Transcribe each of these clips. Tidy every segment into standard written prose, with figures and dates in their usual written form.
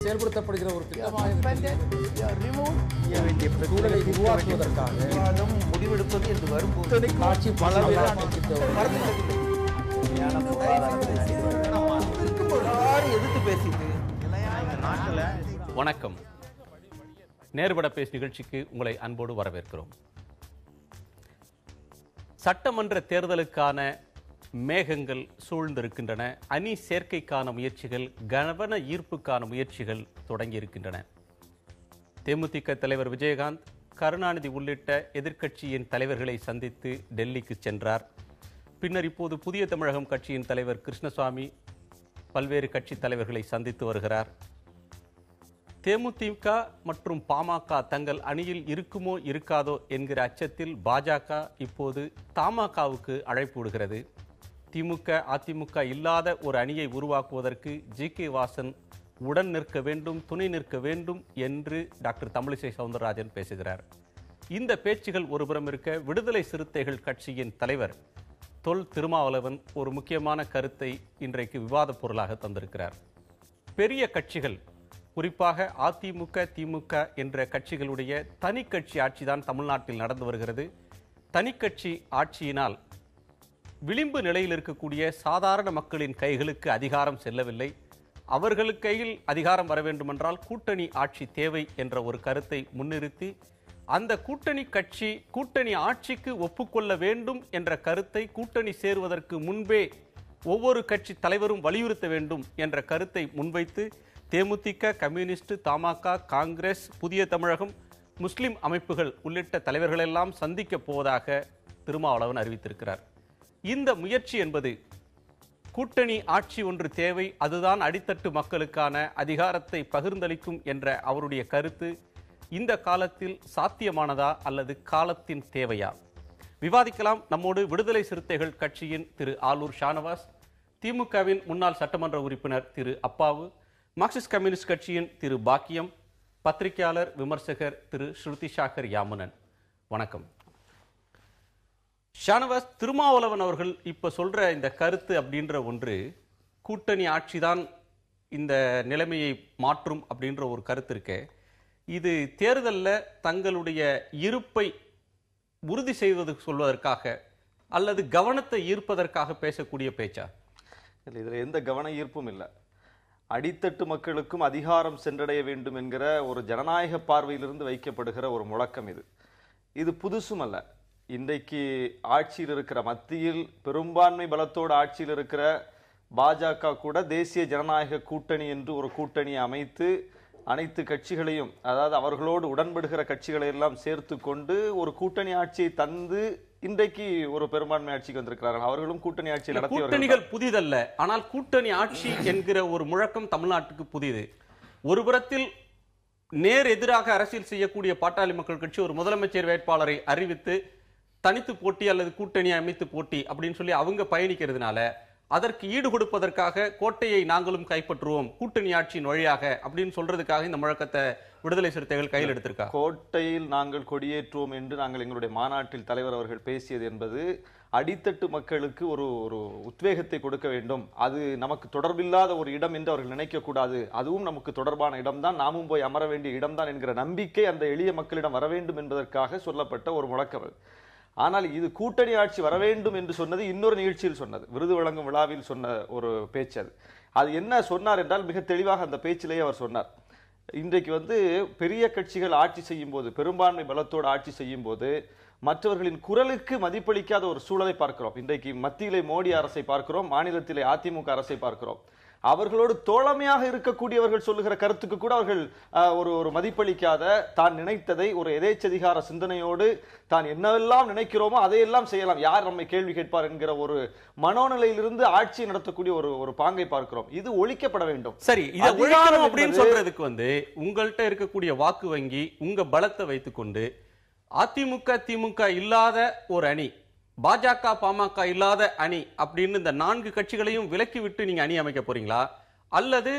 செயல்படுத்தப்படுகிற ஒரு திட்டமாக சூழலை உருவாக்குவதற்காக முடிவெடுப்பது என்று வரும்போது காட்சி எதிர்த்து பேசிட்டு வணக்கம். நேர்பட பேசு நிகழ்ச்சிக்கு உங்களை அன்போடு வரவேற்கிறோம். சட்டமன்ற தேர்தலுக்கான மேகங்கள் சூழ்ந்திருக்கின்றன. அணி சேர்க்கைக்கான முயற்சிகள், கவன ஈர்ப்புக்கான முயற்சிகள் தொடங்கி இருக்கின்றன. தேமுதிக தலைவர் விஜயகாந்த், கருணாநிதி உள்ளிட்ட எதிர்க்கட்சியின் தலைவர்களை சந்தித்து டெல்லிக்கு சென்றார். பின்னர் இப்போது புதிய தமிழகம் கட்சியின் தலைவர் கிருஷ்ணசாமி பல்வேறு கட்சி தலைவர்களை சந்தித்து வருகிறார். தேமுதிக மற்றும் பாமக தங்கள் அணியில் இருக்குமோ இருக்காதோ என்கிற அச்சத்தில் பாஜக இப்போது தமாகவுக்கு அழைப்பு விடுகிறது. திமுக அதிமுக இல்லாத ஒரு அணியை உருவாக்குவதற்கு ஜி.கே. வாசன் உடன் நிற்க வேண்டும், துணை நிற்க வேண்டும் என்று டாக்டர் தமிழிசை சவுந்தரராஜன் பேசுகிறார். இந்த பேச்சுகள் ஒருபுறம் இருக்க, விடுதலை சிறுத்தைகள் கட்சியின் தலைவர் தொல் திருமாவளவன் ஒரு முக்கியமான கருத்தை இன்றைக்கு விவாத பொருளாக தந்திருக்கிறார். பெரிய கட்சிகள், குறிப்பாக அதிமுக திமுக என்ற கட்சிகளுடைய தனி கட்சி ஆட்சிதான் தமிழ்நாட்டில் நடந்து வருகிறது. தனி கட்சி ஆட்சியினால் விளிம்பு நிலையில் இருக்கக்கூடிய சாதாரண மக்களின் கைகளுக்கு அதிகாரம் செல்லவில்லை. அவர்களுக்கு கையில் அதிகாரம் வர வேண்டுமென்றால் கூட்டணி ஆட்சி தேவை என்ற ஒரு கருத்தை முன்னிறுத்தி அந்த கூட்டணி ஆட்சிக்கு ஒப்புக்கொள்ள வேண்டும் என்ற கருத்தை கூட்டணி சேருவதற்கு முன்பே ஒவ்வொரு கட்சி தலைவரும் வலியுறுத்த வேண்டும் என்ற கருத்தை முன்வைத்து தேமுதிக, கம்யூனிஸ்ட், தமாக, காங்கிரஸ், புதிய தமிழகம், முஸ்லிம் அமைப்புகள் உள்ளிட்ட தலைவர்களெல்லாம் சந்திக்கப் போவதாக திருமாவளவன் அறிவித்திருக்கிறார். இந்த முயற்சி என்பது கூட்டணி ஆட்சி ஒன்று தேவை, அதுதான் அடித்தட்டு மக்களுக்கான அதிகாரத்தை பகிர்ந்தளிக்கும் என்ற அவருடைய கருத்து இந்த காலத்தில் சாத்தியமானதா அல்லது காலத்தின் தேவையா? விவாதிக்கலாம். நம்மோடு விடுதலை சிறுத்தைகள் கட்சியின் திரு ஆலூர் ஷானவாஸ், திமுகவின் முன்னாள் சட்டமன்ற உறுப்பினர் திரு அப்பாவு, மார்க்சிஸ்ட் கம்யூனிஸ்ட் கட்சியின் திரு பாக்கியம், பத்திரிகையாளர் விமர்சகர் திரு ஸ்ருதி சாகர் யாமுனன். வணக்கம். ஷானவாஸ், திருமாவளவன் அவர்கள் இப்ப சொல்ற இந்த கருத்து அப்படின்ற ஒன்று, கூட்டணி ஆட்சிதான் இந்த நிலைமையை மாற்றும் அப்படின்ற ஒரு கருத்து இருக்கு. இது தேர்தலில் தங்களுடைய இருப்பை உறுதி செய்வது சொல்வதற்காக அல்லது கவனத்தை ஈர்ப்பதற்காக பேசக்கூடிய பேச்சா? இல்லை, இதில் எந்த கவன ஈர்ப்பும் இல்லை. அடித்தட்டு மக்களுக்கும் அதிகாரம் சென்றடைய வேண்டும் என்கிற ஒரு ஜனநாயக பார்வையிலிருந்து வைக்கப்படுகிற ஒரு முழக்கம் இது. இது புதுசும் அல்ல. இன்றைக்கு ஆட்சியில் இருக்கிற, மத்தியில் பெரும்பான்மை பலத்தோடு ஆட்சியில் இருக்கிற பாஜக கூட தேசிய ஜனநாயக கூட்டணி என்று ஒரு கூட்டணியை அமைத்து அனைத்து கட்சிகளையும், அதாவது அவர்களோடு உடன்படுகிற கட்சிகளை எல்லாம் சேர்த்து கொண்டு ஒரு கூட்டணி ஆட்சியை தந்து இன்றைக்கு ஒரு பெரும்பான்மை ஆட்சிக்கு வந்திருக்கிறார்கள். அவர்களும் கூட்டணி ஆட்சி நடத்தி. கூட்டணிகள் புதிதல்ல, ஆனால் கூட்டணி ஆட்சி என்கிற ஒரு முழக்கம் தமிழ்நாட்டுக்கு புதிது. ஒரு புறத்தில் நேர் எதிராக அரசியல் செய்யக்கூடிய பாட்டாளி மக்கள் கட்சி ஒரு முதலமைச்சர் வேட்பாளரை அறிவித்து தனித்து போட்டி அல்லது கூட்டணி அமைத்து போட்டி அப்படின்னு சொல்லி அவங்க பயணிக்கிறதுனால அதற்கு ஈடு கொடுப்பதற்காக கோட்டையை நாங்களும் கைப்பற்றுவோம் கூட்டணி ஆட்சியின் வழியாக அப்படின்னு சொல்றதுக்காக இந்த முழக்கத்தை விடுதலை சிறுத்தைகள் கையில் எடுத்திருக்கா. கோட்டையில் நாங்கள் கொடியேற்றுவோம் என்று நாங்கள் எங்களுடைய மாநாட்டில் தலைவர் அவர்கள் பேசியது என்பது அடித்தட்டு மக்களுக்கு ஒரு ஒரு உத்வேகத்தை கொடுக்க வேண்டும். அது நமக்கு தொடர்பில்லாத ஒரு இடம் என்று அவர்கள் நினைக்க கூடாது. அதுவும் நமக்கு தொடர்பான இடம்தான், நாமும் போய் அமர வேண்டிய இடம்தான் என்கிற நம்பிக்கை அந்த எளிய மக்களிடம் வர வேண்டும் என்பதற்காக சொல்லப்பட்ட ஒரு முழக்கம். ஆனால் இது கூட்டணி ஆட்சி வர வேண்டும் என்று சொன்னது இன்னொரு நிகழ்ச்சியில் சொன்னது, விருது வழங்கும் விழாவில் சொன்ன ஒரு பேச்சு. அது என்ன சொன்னார் என்றால், மிக தெளிவாக அந்த பேச்சிலேயே அவர் சொன்னார், இன்றைக்கு பெரிய கட்சிகள் ஆட்சி செய்யும் போது, பெரும்பான்மை பலத்தோடு ஆட்சி செய்யும் போது மற்றவர்களின் குரலுக்கு மதிப்பளிக்காத ஒரு சூழலை பார்க்கிறோம். இன்றைக்கு மத்தியிலே மோடி அரசை பார்க்கிறோம், மாநிலத்திலே அதிமுக அரசை பார்க்கிறோம். அவர்களோடு தோழமையாக இருக்கக்கூடியவர்கள் சொல்லுகிற கருத்துக்கு கூட அவர்கள் ஒரு மதிப்பளிக்காத, தான் நினைத்ததை ஒரு எதேச்சதிகார சிந்தனையோடு தான் என்னவெல்லாம் நினைக்கிறோமோ அதையெல்லாம் செய்யலாம், யார் நம்மை கேள்வி கேட்பார் என்கிற ஒரு மனோநிலையிலிருந்து ஆட்சி நடத்தக்கூடிய ஒரு பாங்கை பார்க்கிறோம். இது ஒழிக்கப்பட வேண்டும். சரி, இதை ஒழிக்கணும் அப்படின்னு சொல்றதுக்கு உங்கள்கிட்ட இருக்கக்கூடிய வாக்கு வங்கி, உங்க பலத்தை வைத்துக்கொண்டு அதிமுக திமுக இல்லாத ஒரு அணி, பாஜக பாமக இல்லாத அணி அப்படின்னு இந்த 4 கட்சிகளையும் விலக்கி விட்டு நீங்க அணி அமைக்க போறீங்களா? அல்லது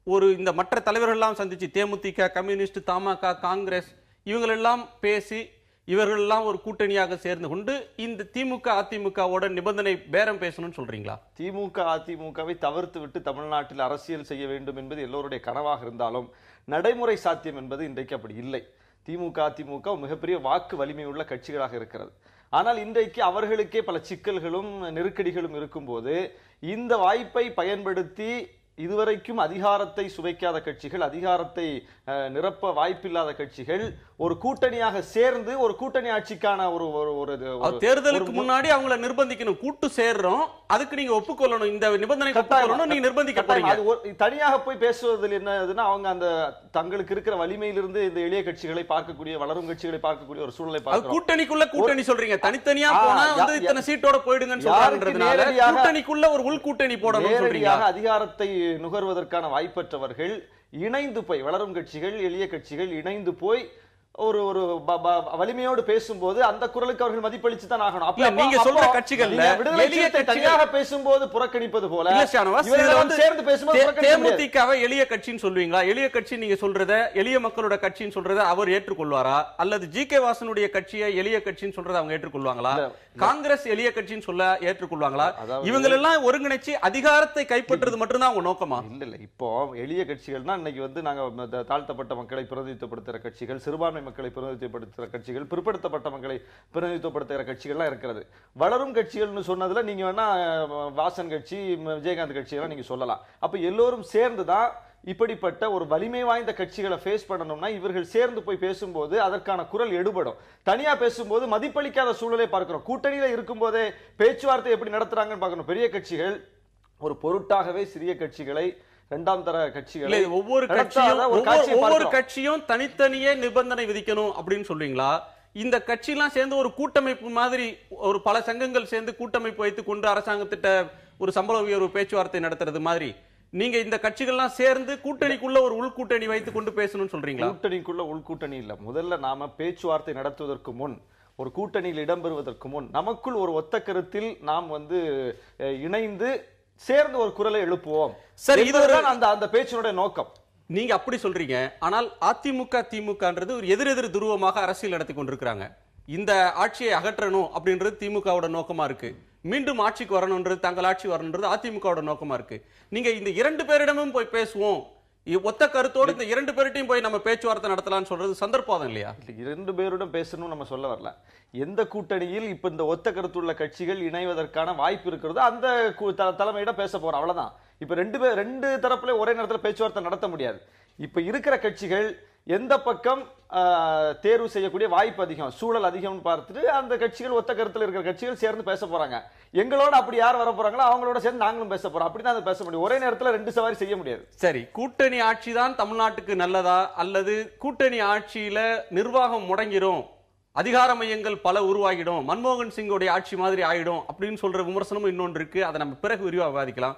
ஒரு இந்த மற்ற தலைவர்கள் எல்லாம் சந்திச்சு தேமுதிக, கம்யூனிஸ்ட், தமாக, காங்கிரஸ் இவங்களெல்லாம் பேசி இவர்கள் எல்லாம் ஒரு கூட்டணியாக சேர்ந்து கொண்டு இந்த திமுக அதிமுகவோட நிபந்தனை பேரம் பேசணும்னு சொல்றீங்களா? திமுக அதிமுகவை தவிர்த்து விட்டு தமிழ்நாட்டில் அரசியல் செய்ய வேண்டும் என்பது எல்லோருடைய கனவாக இருந்தாலும் நடைமுறை சாத்தியம் என்பது இன்றைக்கு அப்படி இல்லை. திமுக அதிமுக மிகப்பெரிய வாக்கு வலிமை உள்ள கட்சிகளாக இருக்கிறது. ஆனால் இன்றைக்கு அவர்களுக்கே பல சிக்கல்களும் நெருக்கடிகளும் இருக்கும்போது இந்த வாய்ப்பை பயன்படுத்தி இதுவரைக்கும் அதிகாரத்தை சுவைக்காத கட்சிகள், அதிகாரத்தை நிரப்ப வாய்ப்பில்லாத கட்சிகள் ஒரு கூட்டணியாக சேர்ந்து ஒரு கூட்டணி ஆட்சிக்கான ஒரு தேர்தலுக்கு முன்னாடி அவங்களை நிர்பந்திக்கணும். கூட்டு சேர்றோம், அதுக்கு நீங்க ஒப்புக்கொள்ளணும், இந்த நிபந்தனை ஒப்புக்கொள்ளணும், நீங்க நிர்பந்திக்க போறீங்க. தனியாக போய் பேசுவதில் என்னதுன்னா அவங்க அந்த தங்களுக்கு இருக்கிற வலிமையிலிருந்து இந்த எளிய கட்சிகளை பார்க்கக்கூடிய, வளரும் கட்சிகளை பார்க்கக்கூடிய ஒரு சூழலை பார்க்கிறோம். கூட்டணிக்குள்ள கூட்டணி சொல்றீங்க, தனித்தனியா போனா வந்து இத்தனை சீட்டோட போயிடுங்கன்னு சொல்றாங்கன்றதுனால கூட்டணிக்குள்ள ஒரு உள் கூட்டணி போடணும் சொல்றீங்க. அதிகாரத்தை நுகர்வதற்கான வாய்ப்பற்றவர்கள் இணைந்து போய், வளரும் கட்சிகள் எளிய கட்சிகள் இணைந்து போய் ஒரு வலிமையோடு பேசும்போது அந்த குரலுக்கு அவர்கள் மதிப்பளிச்சு தான் ஆகணும். அப்ப நீங்க சொல்ற கட்சிகள்ல எளிய தனியாக பேசும்போது புறக்கணிப்பது போல சேர்ந்து பேசும்போது தேமுதிகவை எளிய கட்சின்னு சொல்லுவீங்களா? எளிய கட்சி நீங்க சொல்றத, எளிய மக்களோட கட்சின்னு சொல்றத அவர் ஏற்றுக்கொள்வாரா? அல்லது ஜி.கே. வாசனுடைய கட்சியை எளிய கட்சின்னு சொல்றத அவங்க ஏற்றுக்கொள்வாங்களா? காங்கிரஸ் எளிய கட்சின்னு சொல்ல ஏற்றுக்கொள்வாங்களா? இவங்க எல்லாம் ஒருங்கிணைச்சு அதிகாரத்தை கைப்பற்றுறது மட்டும்தான் அவங்க நோக்கமா? இல்ல இப்போ எளிய கட்சிகள்னா இன்னைக்கு வந்து நாங்க தாழ்த்தப்பட்ட மக்களை பிரதிநிதித்துவப்படுத்துற கட்சிகள், சிறுபான்மை மக்களை பிரதிநிதித்துவப்படுத்துகிற கட்சிகள், பிற்படுத்தப்பட்ட மக்களை பிரதிநிதித்துவப்படுத்துகிற கட்சிகள்லாம் இருக்கிறது. வளரும் கட்சிகள்னு சொன்னதுல நீங்க வேணா வாசன் கட்சி, விஜயகாந்த் கட்சி எல்லாம் நீங்க சொல்லலாம். அப்ப எல்லோரும் சேர்ந்துதான் இப்படிப்பட்ட ஒரு வலிமை வாய்ந்த கட்சிகளை ஃபேஸ் பண்ணணும்னா இவர்கள் சேர்ந்து போய் பேசும்போது அதற்கான குரல் எடுபடும். தனியா பேசும்போது மதிப்பளிக்காத சூழலை பார்க்கிறோம். கூட்டணியில இருக்கும் போதே பேச்சுவார்த்தை எப்படி நடத்துறாங்கன்னு பார்க்கணும். பெரிய கட்சிகள் ஒரு பொருட்டாகவே சிறிய கட்சிகளை, இரண்டாம் தர கட்சிகளை, ஒவ்வொரு கட்சியும் தனித்தனியே நிபந்தனை விதிக்கணும் அப்படின்னு சொல்றீங்களா? இந்த கட்சி எல்லாம் சேர்ந்து ஒரு கூட்டமைப்பு மாதிரி, ஒரு பல சங்கங்கள் சேர்ந்து கூட்டமைப்பு வைத்துக் கொண்டு அரசாங்கத்திட்ட ஒரு சம்பள உயர்வு பேச்சுவார்த்தை நடத்துறது மாதிரி நீங்க இந்த கட்சிகள்லாம் சேர்ந்து கூட்டணிக்குள்ள ஒரு உள்கூட்டணி வைத்துக் கொண்டு பேசணும்னு சொல்றீங்களா? கூட்டணிக்குள்ள உள்கூட்டணி இல்ல. முதல்ல நாம பேச்சுவார்த்தை நடத்துவதற்கு முன், ஒரு கூட்டணியில் இடம்பெறுவதற்கு முன் நமக்குள் ஒரு ஒத்த கருத்தில் நாம் வந்து இணைந்து சேர்ந்து ஒரு குரலை எழுப்புவோம். சரி, இதுதான் அந்த பேச்சினுடைய நோக்கம். நீங்க அப்படி சொல்றீங்க. ஆனால் அதிமுக திமுகன்றது ஒரு எதிரெதிர் துருவமாக அரசியல் நடத்தி கொண்டிருக்கிறாங்க. இந்த ஆட்சியை அகற்றணும் அப்படின்றது திமுகவோட நோக்கமா இருக்கு. மீண்டும் ஆட்சிக்கு வரணும்ன்றது, தங்கள் ஆட்சி வரணும்ன்றது அதிமுகவோட நோக்கமா இருக்கு. நீங்க இந்த இரண்டு பேரிடமும் போய் பேசுவோம், ஒத்த கருத்தோடு இந்த இரண்டு பேர்ட்டையும் போய் நம்ம பேச்சுவார்த்தை நடத்தலாம்னு சொல்றது சந்தர்ப்பம் இல்லையா? இரண்டு பேருடன் பேசணும் நம்ம சொல்ல வரல. எந்த கூட்டணியில் இப்ப இந்த ஒத்த கருத்துள்ள கட்சிகள் இணைவதற்கான வாய்ப்பு இருக்கிறதோ அந்த தலைமையிடம் பேச போறோம், அவ்வளவுதான். இப்ப ரெண்டு தரப்புல ஒரே நேரத்தில் பேச்சுவார்த்தை நடத்த முடியாது. இப்ப இருக்கிற கட்சிகள் எந்த பக்கம் தேர்வு செய்யக்கூடிய வாய்ப்பு அதிகம், சூழல் அதிகம் பார்த்துட்டு அந்த கட்சிகள், ஒத்த கருத்துல இருக்கிற கட்சிகள் சேர்ந்து பேச போறாங்க. எங்களோட அப்படி யார் வர போறாங்களோ அவங்களோட சேர்ந்து நாங்களும் பேச போறோம். அப்படிதான் பேச முடியும். ஒரே நேரத்துல ரெண்டு சவாரி செய்ய முடியாது. சரி, கூட்டணி ஆட்சி தான் தமிழ்நாட்டுக்கு நல்லதா, அல்லது கூட்டணி ஆட்சியில நிர்வாகம் முடங்கிடும், அதிகார மையங்கள் பல உருவாகிடும், மன்மோகன் சிங்கோடைய ஆட்சி மாதிரி ஆயிடும் அப்படின்னு சொல்ற விமர்சனமும் இன்னொன்று இருக்கு. அதை நம்ம பிறகு விரிவாக விவாதிக்கலாம்.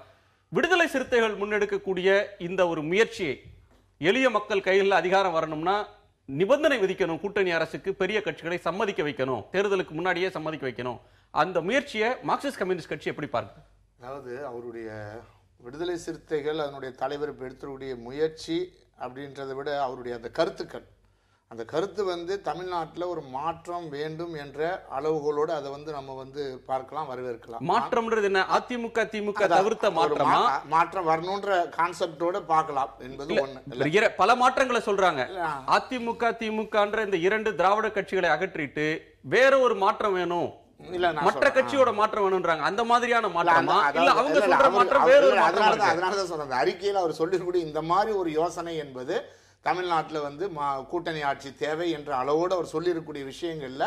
விடுதலை சிறுத்தைகள் முன்னெடுக்கக்கூடிய இந்த ஒரு முயற்சியை, எளிய மக்கள் கையில் அதிகாரம் வரணும்னா நிபந்தனை விதிக்கணும், கூட்டணி அரசுக்கு பெரிய கட்சிகளை சம்மதிக்க வைக்கணும், தேர்தலுக்கு முன்னாடியே சம்மதிக்க வைக்கணும், அந்த முயற்சியை மார்க்சிஸ்ட் கம்யூனிஸ்ட் கட்சி எப்படி பார்க்குது? அதாவது அவருடைய விடுதலை சிறுத்தைகள் அதனுடைய தலைவர் எடுத்துக்கூடிய முயற்சி அப்படின்றத விட அவருடைய அந்த கருத்துக்கள், அந்த கருத்து வந்து தமிழ்நாட்டில் ஒரு மாற்றம் வேண்டும் என்ற அளவுகளோடு அதை வந்து நம்ம வந்து பார்க்கலாம், வரவேற்கலாம். மாற்றம்ன்றது என்ன? அதிமுக திமுக தவிர்த்த மாற்றமா? மாற்றம் வரணும்ன்ற கான்செப்டோட பார்க்கலாம் என்பது ஒண்ணு. பல மாற்றங்களை சொல்றாங்க. அதிமுக திமுகன்ற இந்த இரண்டு திராவிட கட்சிகளை அகற்றிட்டு வேற ஒரு மாற்றம் வேணும், மற்ற கட்சியோட மாற்றம் வேணும்ன்றாங்க. அந்த மாதிரியான மாற்றமா இல்ல அவங்க சொல்ற மாற்றம் வேற ஒரு மாற்றமா? அதனாலதான் சொல்றேன், அறிக்கையில் அவர் சொல்லிக்கூடிய இந்த மாதிரி ஒரு யோசனை என்பது தமிழ்நாட்டில் வந்து கூட்டணி ஆட்சி தேவை என்ற அளவோடு அவர் சொல்லியிருக்கக்கூடிய விஷயங்கள்ல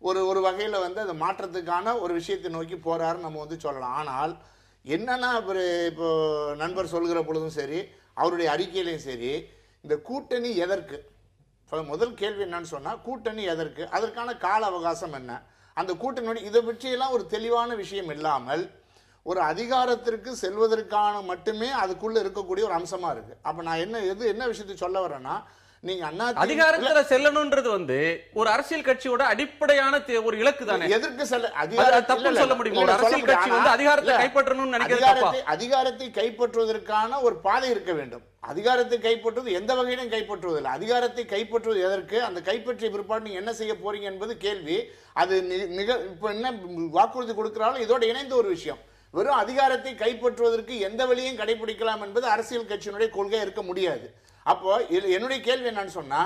ஒரு வகையில் வந்து அந்த மாற்றத்துக்கான ஒரு விஷயத்தை நோக்கி போறாருன்னு நம்ம வந்து சொல்லலாம். ஆனால் என்னன்னா இப்போ நண்பர் சொல்கிற பொழுதும் சரி, அவருடைய அறிக்கையிலையும் சரி, இந்த கூட்டணி எதற்கு, முதல் கேள்வி என்னன்னு சொன்னா கூட்டணி எதற்கு, அதற்கான கால அவகாசம் என்ன, அந்த கூட்டணி இதை பற்றியெல்லாம் ஒரு தெளிவான விஷயம் இல்லாமல் ஒரு அதிகாரத்திற்கு செல்வதற்கான மட்டுமே அதுக்குள்ள இருக்கக்கூடிய ஒரு அம்சமா இருக்கு. அப்ப நான் என்ன விஷயத்தை சொல்ல வரேன்னா, நீங்க அதிகாரத்துல செல்லணும்ன்றது வந்து ஒரு அரசியல் கட்சியோட அடிப்படையான ஒரு இலக்கு தானே. எதற்கு தப்பு சொல்ல முடியுமா? ஒரு அரசியல் கட்சி வந்து அதிகாரத்தை கைப்பற்றணும்னு நினைக்கிறது அதிகாரத்தை கைப்பற்றுவதற்கான ஒரு பாதை இருக்க வேண்டும். அதிகாரத்தை கைப்பற்றுவது எந்த வகையிலும் கைப்பற்றுவதில்லை. அதிகாரத்தை கைப்பற்றுவது எதற்கு, அந்த கைப்பற்றிய பிற்பாடு நீங்க என்ன செய்ய போறீங்க என்பது கேள்வி. அது இப்ப என்ன வாக்குறுதி கொடுக்கிறாலும் இதோட இணைந்த ஒரு விஷயம். வெறும் அதிகாரத்தை கைப்பற்றுவதற்கு எந்த வழியும் கடைபிடிக்கலாம் என்பது அரசியல் கட்சியினுடைய கொள்கை இருக்க முடியாது. அப்போ என்னுடைய கேள்வி என்னன்னு சொன்னா,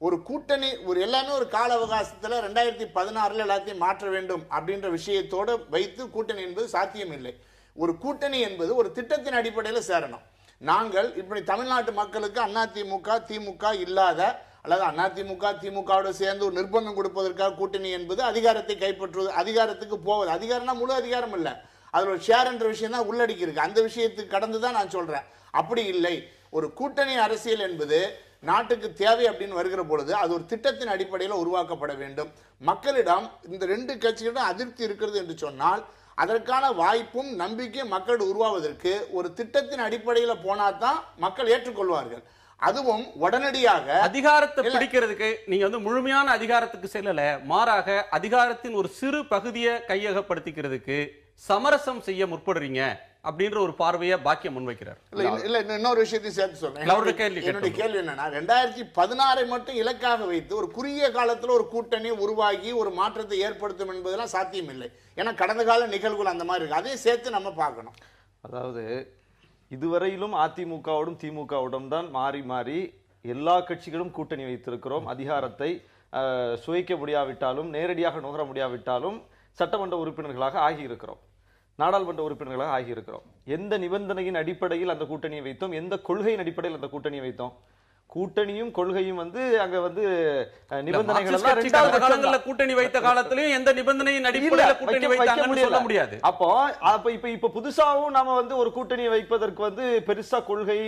ஒரு கூட்டணி ஒரு எல்லாமே ஒரு கால அவகாசத்துல 2016 எல்லாத்தையும் மாற்ற வேண்டும் அப்படின்ற விஷயத்தோட வைத்து கூட்டணி என்பது சாத்தியம் இல்லை. ஒரு கூட்டணி என்பது ஒரு திட்டத்தின் அடிப்படையில் சேரணும். நாங்கள் இப்படி தமிழ்நாட்டு மக்களுக்கு அதிமுக திமுக இல்லாத அல்லது அதிமுக திமுகவோட சேர்ந்து ஒரு நிர்பந்தம் கொடுப்பதற்காக கூட்டணி என்பது அதிகாரத்தை கைப்பற்றுவது, அதிகாரத்துக்கு போவது. அதிகாரம்னா முழு அதிகாரம் இல்லை, அதுல ஒரு ஷேர் என்ற விஷயம் தான் உள்ளடக்கி இருக்கு. அந்த விஷயத்துக்கு கடந்து தான் நான் சொல்றேன். அப்படி இல்லை, ஒரு கூட்டணி அரசியல் என்பது நாட்டுக்கு தேவை அப்படின்னு வருகிற பொழுது அது ஒரு திட்டத்தின் அடிப்படையில் உருவாக்கப்பட வேண்டும். மக்களிடம் இந்த ரெண்டு கட்சிகளிடம் அதிருப்தி இருக்கிறது என்று சொன்னால் அதற்கான வாய்ப்பும் நம்பிக்கையும் மக்கள் உருவாவதற்கு ஒரு திட்டத்தின் அடிப்படையில் போனாதான் மக்கள் ஏற்றுக்கொள்வார்கள். அதுவும் உடனடியாக அதிகாரத்தை பிடிக்கிறதுக்கு நீங்க வந்து முழுமையான அதிகாரத்துக்கு செல்லல, மாறாக அதிகாரத்தின் ஒரு சிறு பகுதியை கையகப்படுத்திக்கிறதுக்கு சமரசம் செய்ய முற்படுறீங்க அப்படின்ற ஒரு பார்வையை பாக்கியம் முன்வைக்கிறார். இல்ல இன்னொரு விஷயத்தையும் சேர்த்து சொல்றேன். என்னுடைய கேள்வி என்னன்னா, 2016 மட்டும் இலக்காக வைத்து ஒரு குறுகிய காலத்துல ஒரு கூட்டணி உருவாகி ஒரு மாற்றத்தை ஏற்படுத்தும் என்பதெல்லாம் சாத்தியம் இல்லை. ஏன்னா கடந்த கால நிகழ்வுகள் அந்த மாதிரி இருக்கு. அதையும் சேர்த்து நம்ம பார்க்கணும். அதாவது இதுவரையிலும் அதிமுகவோடும் திமுகவோடும் தான் மாறி மாறி எல்லா கட்சிகளும் கூட்டணி வைத்திருக்கிறோம். அதிகாரத்தை சுவைக்க முடியாவிட்டாலும் நேரடியாக நுகர முடியாவிட்டாலும் சட்டமன்ற உறுப்பினர்களாக ஆகியிருக்கிறோம், நாடாளுமன்ற உறுப்பினர்களாக ஆகியிருக்கிறோம். எந்த நிபந்தனையின் அடிப்படையில் அந்த கூட்டணியை வைத்தோம், எந்த கொள்கையின் அடிப்படையில் அந்த கூட்டணியை வைத்தோம்? கூட்டணியும் கொள்கையும் வந்து அங்க வந்து நிபந்தனைகள் எல்லாம் இரண்டாவது காலங்கள்ல கூட்டணி வைத்த காலத்திலயும் எந்த நிபந்தனையின் அடிப்படையில் கூட்டணி வைத்தாங்கன்னு சொல்ல முடியாது. அப்போ இப்ப புதுசாவும் நாம வந்து ஒரு கூட்டணியை வைப்பதற்கு வந்து பெருசா கொள்கை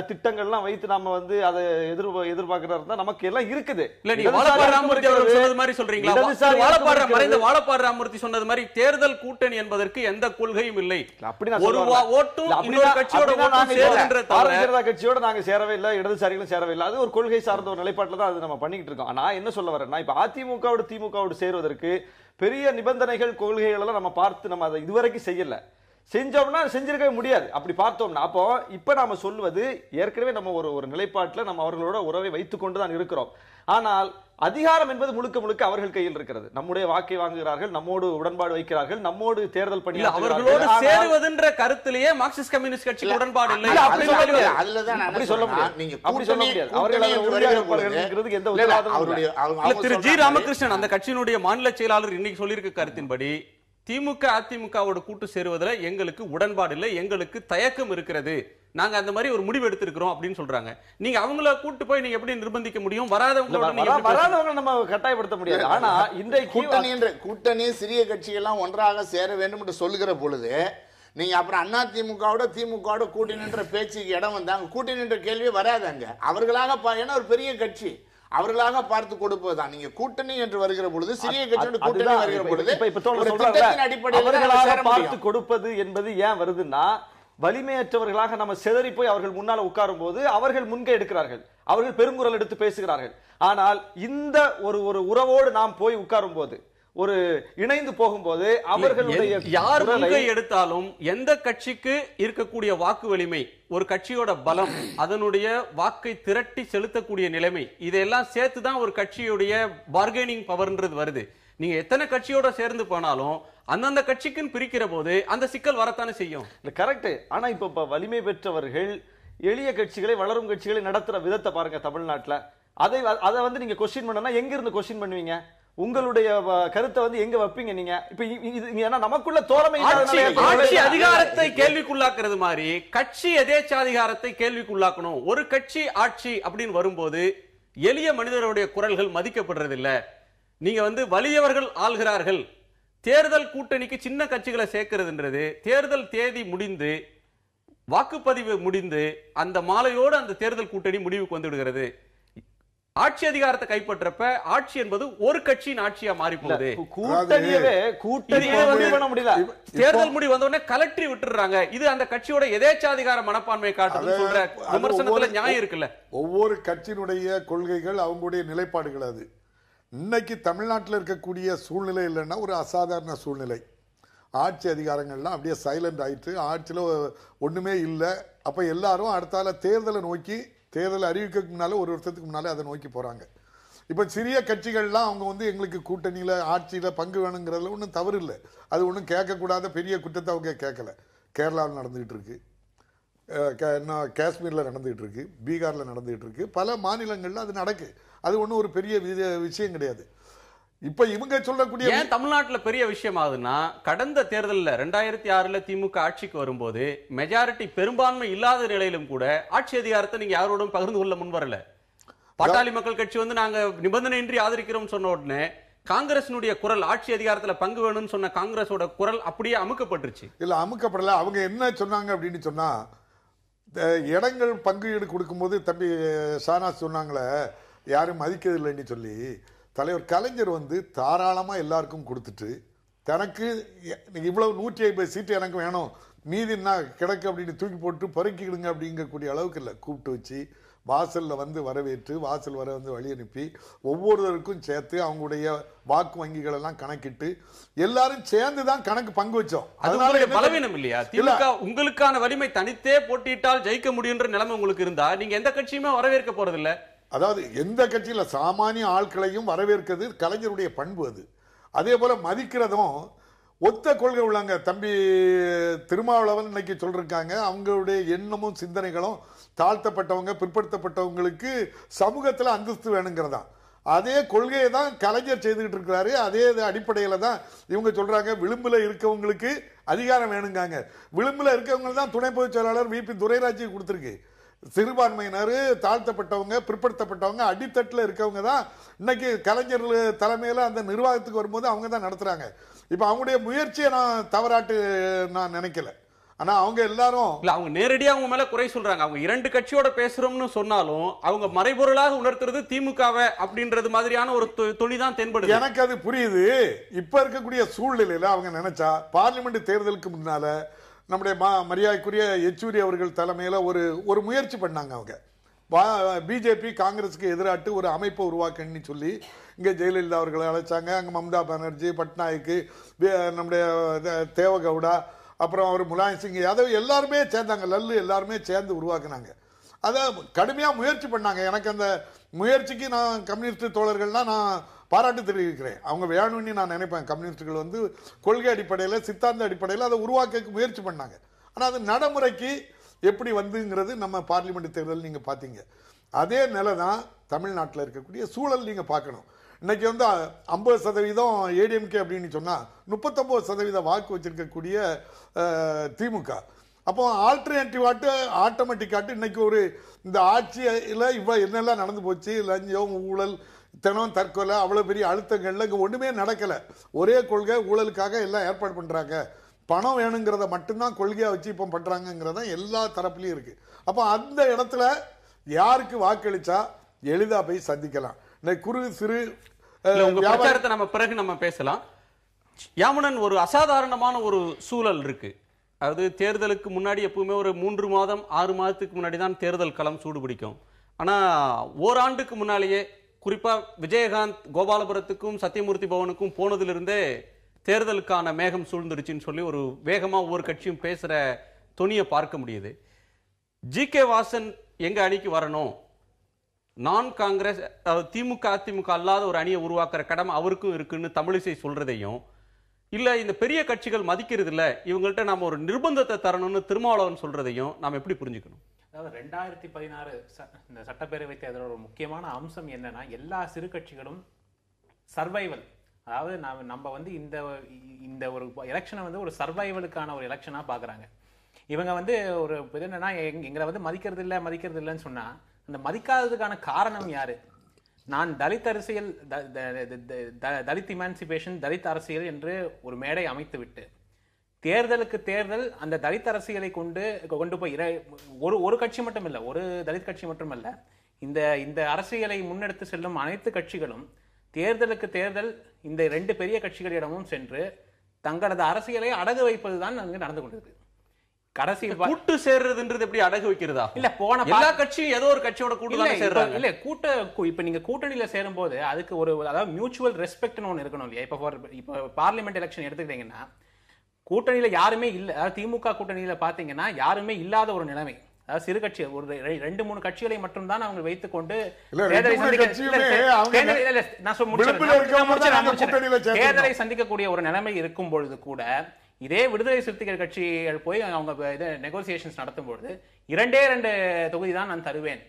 திட்டங்கள்லாம் வைத்து நாம வந்து அதை எதிர்பார்க்கிறதா நமக்கு எல்லாம் இருக்குது. இல்ல நீங்க வாழப்பாடி ராமமூர்த்தி அவர்கள் சொன்னது மாதிரி சொல்றீங்களா? மறைந்த வாழப்பாடி ராமமூர்த்தி சொன்னது மாதிரி தேர்தல் கூட்டணி என்பதற்கு எந்த கொள்கையும் இல்லை. அப்படி ஒரு ஓட்டும் இன்னொரு கட்சியோட ஓட்டும் சேருகின்ற தவிர கட்சியோட நாங்க சேரவே இல்லை, இடதுசாரிகளும் சேரவே இல்லை. அது ஒரு கொள்கை சார்ந்த ஒரு நிலைப்பாட்டில் தான் அது நம்ம பண்ணிக்கிட்டு இருக்கோம். நான் என்ன சொல்ல வரேன்னா, இப்ப அதிமுகவோட திமுகவோடு சேருவதற்கு பெரிய நிபந்தனைகள் கொள்கைகள் எல்லாம் நம்ம பார்த்து நம்ம அதை இதுவரைக்கும் செய்யல. செஞ்சோம்னா செஞ்சிருக்கவே முடியாது. அப்படி பார்த்தோம்னா அப்போ இப்ப நாம சொல்வது ஏற்கனவே நம்ம ஒரு நிலைப்பாட்டில் நம்ம அவர்களோட உறவை வைத்துக் கொண்டுதான் இருக்கிறோம். ஆனால் அதிகாரம் என்பது முழுக்க முழுக்க அவர்கள் கையில் இருக்கிறது. நம்முடைய வாக்கை வாங்குகிறார்கள், நம்மோடு உடன்பாடு வைக்கிறார்கள், நம்மோடு தேர்தல் பண்ணி அவர்களோடு சேருவதுன்ற கருத்திலேயே மார்க்சிஸ்ட் கம்யூனிஸ்ட் கட்சிக்கு உடன்பாடு இல்லை. அப்படி சொல்ல முடியாது. அவர்கள் எந்த உத்தரவாதமும். திரு ஜி ராமகிருஷ்ணன் அந்த கட்சியினுடைய மாநில செயலாளர் இன்னைக்கு சொல்லியிருக்க கருத்தின்படி திமுக அதிமுகவோட கூட்டு சேருவதில் எங்களுக்கு உடன்பாடு இல்லை, எங்களுக்கு தயக்கம் இருக்கிறது, நாங்க அந்த மாதிரி ஒரு முடிவு எடுத்திருக்கிறோம் அப்படின்னு சொல்றாங்க. நீங்க அவங்கள கூட்டு போய் நீங்க எப்படி நிர்பந்திக்க முடியும்? வராதவங்க நம்ம கட்டாயப்படுத்த முடியாது. ஆனா இன்றைக்கு கூட்டணி சிறிய கட்சிகள்லாம் ஒன்றாக சேர வேண்டும் என்று சொல்லுகிற பொழுது நீங்க அப்புறம் அதிமுகவோட திமுகவோட கூட்டணின்ற பேச்சுக்கு இடம் வந்தாங்க. கூட்டணின்ற கேள்வி வராதாங்க. அவர்களாக ஏன்னா ஒரு பெரிய கட்சி அவர்களாக பார்த்து கொடுப்பதுதான். நீங்க கூட்டணி என்று வருகிற பொழுது சிறிய கட்சியோட கூட்டணி வருகிற பொழுது அவர்களாக பார்த்து கொடுப்பது என்பது ஏன் வருதுன்னா, வலிமையற்றவர்களாக நம்ம சிதறி போய் அவர்கள் முன்னால உட்காரும் போது அவர்கள் முன்கை எடுக்கிறார்கள், அவர்கள் பெருங்குரல் எடுத்து பேசுகிறார்கள். ஆனால் இந்த ஒரு உறவோடு நாம் போய் உட்காரும் போது, ஒரு இணைந்து போகும்போது அவர்களுடைய யார் முன்கை எடுத்தாலும் எந்த கட்சிக்கு இருக்கக்கூடிய வாக்கு வலிமை, ஒரு கட்சியோட பலம், அதனுடைய வாக்கை திரட்டி செலுத்தக்கூடிய நிலைமை, இதெல்லாம் சேர்த்துதான் ஒரு கட்சியுடைய பார்கெனிங் பவர்ன்றது வருது. நீங்க எத்தனை கட்சியோட சேர்ந்து போனாலும் அந்தந்த கட்சிக்குன்னு பிரிக்கிற போது அந்த சிக்கல் வரத்தானே செய்யும். கரெக்ட். ஆனா இப்ப வலிமை பெற்றவர்கள் எளிய கட்சிகளை வளரும் கட்சிகளை நடத்துற விதத்தை பாருங்க தமிழ்நாட்டுல. அதை வந்து நீங்க கொஸ்டின் பண்ணனா எங்க இருந்து கொஸ்டின் பண்ணுவீங்க? உங்களுடைய கருத்தை வந்து எங்க வைப்பீங்க நீங்க? இப்ப நமக்குள்ள தோழமை அதிகாரத்தை கேள்விக்குள்ளாக்குறது மாதிரி கட்சி எதேச்சாதிகாரத்தை கேள்விக்குள்ளாக்கணும். ஒரு கட்சி ஆட்சி அப்படின்னு வரும்போது எளிய மனிதருடைய குரல்கள் மதிக்கப்படுறது இல்ல. நீங்க வந்து வலியவர்கள் ஆள்கிறார்கள். தேர்தல் கூட்டணிக்கு சின்ன கட்சிகளை சேர்க்கிறதுன்றது தேர்தல் தேதி முடிந்து வாக்குப்பதிவு முடிந்து அந்த மாலையோடு அந்த தேர்தல் கூட்டணி முடிவுக்கு வந்து விடுகிறது. ஆட்சி அதிகாரத்தை கைப்பற்றப்ப ஆட்சி என்பது ஒரு கட்சியின் ஆட்சியா மாறி போகுது. கூட்டணி பண்ண முடியல. தேர்தல் முடிவு வந்த உடனே கலெக்டரி விட்டுறாங்க. இது அந்த கட்சியோட எதேச்சாதிகார மனப்பான்மையை காட்டுதுன்னு சொல்ற விமர்சனத்துல நியாயம் இருக்குல்ல. ஒவ்வொரு கட்சியினுடைய கொள்கைகள், அவங்களுடைய நிலைப்பாடுகள். அது இன்னைக்கு தமிழ்நாட்டில் இருக்கக்கூடிய சூழ்நிலை இல்லைன்னா ஒரு அசாதாரண சூழ்நிலை. ஆட்சி அதிகாரங்கள்லாம் அப்படியே சைலண்ட் ஆயிட்டு, ஆட்சியில் ஒண்ணுமே இல்லை. அப்ப எல்லாரும் அடுத்தால தேர்தலை நோக்கி, தேர்தல் அறிவிக்கிறதுக்கு முன்னால ஒரு வருஷத்துக்கு முன்னாலே அதை நோக்கி போறாங்க. இப்ப சிறிய கட்சிகள்லாம் அவங்க வந்து எங்களுக்கு கூட்டணியில ஆட்சியில பங்கு வேணுங்கிறதுல ஒன்றும் தவறு இல்லை. அது ஒன்றும் கேட்கக்கூடாத பெரிய குற்றத்தை அவங்க கேட்கல. கேரளாவில் நடந்துகிட்டு இருக்கு, காஷ்மீர்ல நடந்துகிட்டு இருக்கு, பீகார்ல நடந்துகிட்டு இருக்கு, பல மாநிலங்கள்ல அது நடக்கு. அது ஒன்றும் ஒரு பெரிய விஷயம் கிடையாது. இப்ப இவங்க சொல்லக்கூடிய ஏன் தமிழ்நாட்டுல பெரிய விஷயம் ஆகுதுன்னா, கடந்த தேர்தலில் 2006 திமுக ஆட்சிக்கு வரும்போது மெஜாரிட்டி பெரும்பான்மை இல்லாத நிலையிலும் கூட ஆட்சி அதிகாரத்தை நீங்க யாரோடும் பகிர்ந்து கொள்ள முன்வரல. பாட்டாளி மக்கள் கட்சி வந்து நாங்க நிபந்தனையின்றி ஆதரிக்கிறோம் சொன்ன உடனே காங்கிரசினுடைய குரல், ஆட்சி அதிகாரத்துல பங்கு வேணும்னு சொன்ன காங்கிரஸோட குரல் அப்படியே அமுக்கப்பட்டுருச்சு. இல்ல, அமுக்கப்படல. அவங்க என்ன சொன்னாங்க அப்படின்னு சொன்னா, இடங்கள் பங்கீடு கொடுக்கும்போது தம்பி ஷானாஸ் சொன்னாங்களே, யாரும் மதிக்கிறது இல்லைன்னு சொல்லி, தலைவர் கலைஞர் வந்து தாராளமா எல்லாருக்கும் கொடுத்துட்டு, தனக்கு இவ்வளவு 150 சீட்டு எனக்கு வேணும், மீதி என்ன கிடக்கு அப்படின்னு தூக்கி போட்டு பறிக்கிடுங்க அப்படிங்கக்கூடிய அளவுக்கு இல்லை. கூப்பிட்டு வச்சு வாசல்ல வந்து வரவேற்று, வாசல் வர வந்து வழி அனுப்பி, ஒவ்வொருவருக்கும் சேர்த்து அவங்களுடைய வாக்கு வங்கிகள் எல்லாம் கணக்கிட்டு எல்லாரும் சேர்ந்து தான் கணக்கு பங்கு வச்சோம். அதனால பலவீனம் இல்லையா திமுக? உங்களுக்கான வலிமை தனித்தே போட்டியிட்டால் ஜெயிக்க முடியுன்ற நிலைமை உங்களுக்கு இருந்தா நீங்க எந்த கட்சியுமே வரவேற்க போறது இல்ல. அதாவது எந்த கட்சியில சாமானிய ஆட்களையும் வரவேற்கிறது கலைஞருடைய பண்பு. அது அதே போல மதிக்கிறதும் ஒத்த கொள்கை உள்ளாங்க. தம்பி திருமாவளவன் இன்னைக்கு சொல்றாங்க, அவங்களுடைய எண்ணமும் சிந்தனைகளும் தாழ்த்தப்பட்டவங்க, பிற்படுத்தப்பட்டவங்களுக்கு சமூகத்துல அந்தஸ்து வேணுங்கிறதா. அதே கொள்கையை தான் கலைஞர் செய்துகிட்டு இருக்கிறாரு. அதே அடிப்படையில தான் இவங்க சொல்றாங்க, விளிம்புல இருக்கவங்களுக்கு அதிகாரம் வேணுங்காங்க. விளிம்புல இருக்கவங்க தான் துணை பொதுச் செயலாளர் VP துரைராஜ்ஜி கொடுத்திருக்கு. சிறுபான்மையினர், தாழ்த்தப்பட்டவங்க, பிற்படுத்தப்பட்டவங்க, அடித்தட்டில் இருக்கவங்க தான் இன்னைக்கு கலைஞர் தலைமையில் அந்த நிர்வாகத்துக்கு வரும்போது அவங்க தான் நடத்துறாங்க. இப்ப அவங்களுடைய முயற்சியை நான் தவறாட்டு நான் நினைக்கல. ஆனா அவங்க எல்லாரும் இல்ல, அவங்க நேரடியா அவங்க மேல குறை சொல்றாங்க. அவங்க இரண்டு கட்சியோட பேசுறோம்னு சொன்னாலும் அவங்க மறைபொருளாக உணர்த்துறது திமுகவை அப்படின்றது மாதிரியான ஒரு துணி தான் தென்படுது. எனக்கு அது புரியுது. இப்ப இருக்கக்கூடிய சூழ்நிலையில அவங்க நினைச்சா பார்லிமெண்ட் தேர்தலுக்கு முன்னால நம்முடைய மரியாதைக்குரிய யெச்சூரி அவர்கள் தலைமையில ஒரு முயற்சி பண்ணாங்க. அவங்க பிஜேபி காங்கிரஸுக்கு எதிராட்டு ஒரு அமைப்பை உருவாக்கணும்னு சொல்லி இங்க ஜெயலலிதா அவர்களை அழைச்சாங்க. அங்க மம்தா பானர்ஜி, பட்நாயக்கு, நம்முடைய தேவகவுடா, அப்புறம் அவர் முலாயம் சிங் யாதவ் எல்லாருமே சேர்ந்தாங்க. லல்லு எல்லாருமே சேர்ந்து உருவாக்குனாங்க. அதை கடுமையா முயற்சி பண்ணாங்க. எனக்கு அந்த முயற்சிக்கு நான் கம்யூனிஸ்ட் தோழர்கள்லாம் நான் பாராட்டு தெரிவிக்கிறேன். அவங்க வேணும்னு நான் நினைப்பேன். கம்யூனிஸ்டுகள் வந்து கொள்கை அடிப்படையில், சித்தாந்த அடிப்படையில் அதை உருவாக்க முயற்சி பண்ணாங்க. ஆனால் அது நடைமுறைக்கு எப்படி வந்துங்கிறது நம்ம பார்லிமெண்ட் தேர்தல் நீங்க பாத்தீங்க. அதே நிலை தான் தமிழ்நாட்டில் இருக்கக்கூடிய சூழல் நீங்க பார்க்கணும். இன்னைக்கு வந்து 50% ஏடிஎம்கே அப்படின்னு சொன்னா 39% வாக்கு வச்சிருக்கக்கூடிய திமுக. அப்போ ஆல்டர்னேட்டிவ் ஆட்டு ஆட்டோமேட்டிக் ஆட்டு இன்னைக்கு ஒரு இந்த ஆட்சியில இவ்வளவு என்னெல்லாம் நடந்து போச்சு, லஞ்சம், ஊழல், தினம் தற்கொலை, அவ்வளவு பெரிய அழுத்தங்கள்ல இங்க ஒண்ணுமே நடக்கல. ஒரே கொள்கை, ஊழலுக்காக எல்லாம் ஏற்பாடு பண்றாங்க. பணம் வேணுங்கிறத மட்டும்தான் கொள்கையா வச்சு இப்ப பண்றாங்கிறத எல்லா தரப்புலயும் இருக்கு. அப்ப அந்த இடத்துல யாருக்கு வாக்களிச்சா எளிதா போய் சந்திக்கலாம். குறு சிறு பிரச்சாரத்தை நம்ம பிறகு நம்ம பேசலாம். யாமுனன், ஒரு அசாதாரணமான ஒரு சூழல் இருக்கு. அதாவது தேர்தலுக்கு முன்னாடி எப்பவுமே ஒரு 3 மாதம் 6 மாதத்துக்கு முன்னாடி தான் தேர்தல் களம் சூடு பிடிக்கும். ஆனா ஓராண்டுக்கு முன்னாலேயே, குறிப்பா விஜயகாந்த் கோபாலபுரத்துக்கும் சத்தியமூர்த்தி பவனுக்கும் போனதிலிருந்தே தேர்தலுக்கான மேகம் சூழ்ந்துருச்சுன்னு சொல்லி ஒரு வேகமா ஒவ்வொரு கட்சியும் பேசுற துணியை பார்க்க முடியுது. GK வாசன் எங்க அணிக்கு வரணும், நான் காங்கிரஸ் திமுக அதிமுக அல்லாத ஒரு அணியை உருவாக்குற கடமை அவருக்கும் இருக்குன்னு தமிழிசை சொல்றதையும், இல்ல இந்த பெரிய கட்சிகள் மதிக்கிறது இல்ல, இவங்கள்ட்ட நாம ஒரு நிர்பந்தத்தை தரணும்னு திருமாவளவன் சொல்றதையும் நாம் எப்படி புரிஞ்சுக்கணும்? அதாவது 2016 இந்த சட்டப்பேரவை தேர்தலோட ஒரு முக்கியமான அம்சம் என்னன்னா, எல்லா சிறு கட்சிகளும் சர்வைவல், அதாவது நம்ம வந்து இந்த ஒரு எலெக்ஷனை வந்து ஒரு சர்வைவலுக்கான ஒரு எலெக்ஷனா பாக்குறாங்க. இவங்க வந்து ஒரு என்னன்னா, எங்களை வந்து மதிக்கிறது இல்லைன்னு சொன்னா அந்த மதிக்காததுக்கான காரணம் யாரு? நான் தலித் அரசியல், தலித் இமான்சிபேஷன், தலித் அரசியல் என்று ஒரு மேடை அமைத்து விட்டு தேர்தலுக்கு தேர்தல் அந்த தலித் அரசியலை கொண்டு போய் ஒரு கட்சி மட்டும் இல்ல, ஒரு தலித் கட்சி மட்டும் இல்ல, இந்த அரசியலை முன்னெடுத்து செல்லும் அனைத்து கட்சிகளும் தேர்தலுக்கு தேர்தல் இந்த 2 பெரிய கட்சிகளிடமும் சென்று தங்களது அரசியலை அடகு வைப்பதுதான் அங்கு நடந்து கொண்டிருக்கு. கடைசியில் கூட்டு சேர்றதுன்றது எப்படி அடகு வைக்கிறதா? இல்ல, போன எல்லா கட்சியும் ஏதோ ஒரு கட்சியோட கூட்டு சேர்றாங்க. இல்ல, இப்ப நீங்க கூட்டணியில சேரும் போது அதுக்கு ஒரு அதாவது மியூச்சுவல் ரெஸ்பெக்ட்னு ஒண்ணு இருக்கணும் இல்லையா? இப்ப பார்லிமெண்ட் எலெக்ஷன் எடுத்துக்கிட்டீங்கன்னா கூட்டணியில யாருமே இல்ல, அதாவது திமுக கூட்டணியில பாத்தீங்கன்னா யாருமே இல்லாத ஒரு நிலைமை. அதாவது சிறு கட்சி ஒரு 2-3 கட்சிகளை மட்டும் தான் அவங்க வைத்துக் கொண்டு தேர்தலை சந்திக்கக்கூடிய ஒரு நிலைமை இருக்கும் பொழுது கூட இதே விடுதலை சிறுத்தைகள் கட்சிகள் போய் அவங்க நெகோசியேஷன்ஸ் நடத்தும் பொழுது 2 தொகுதி தான் நான் தருவேன்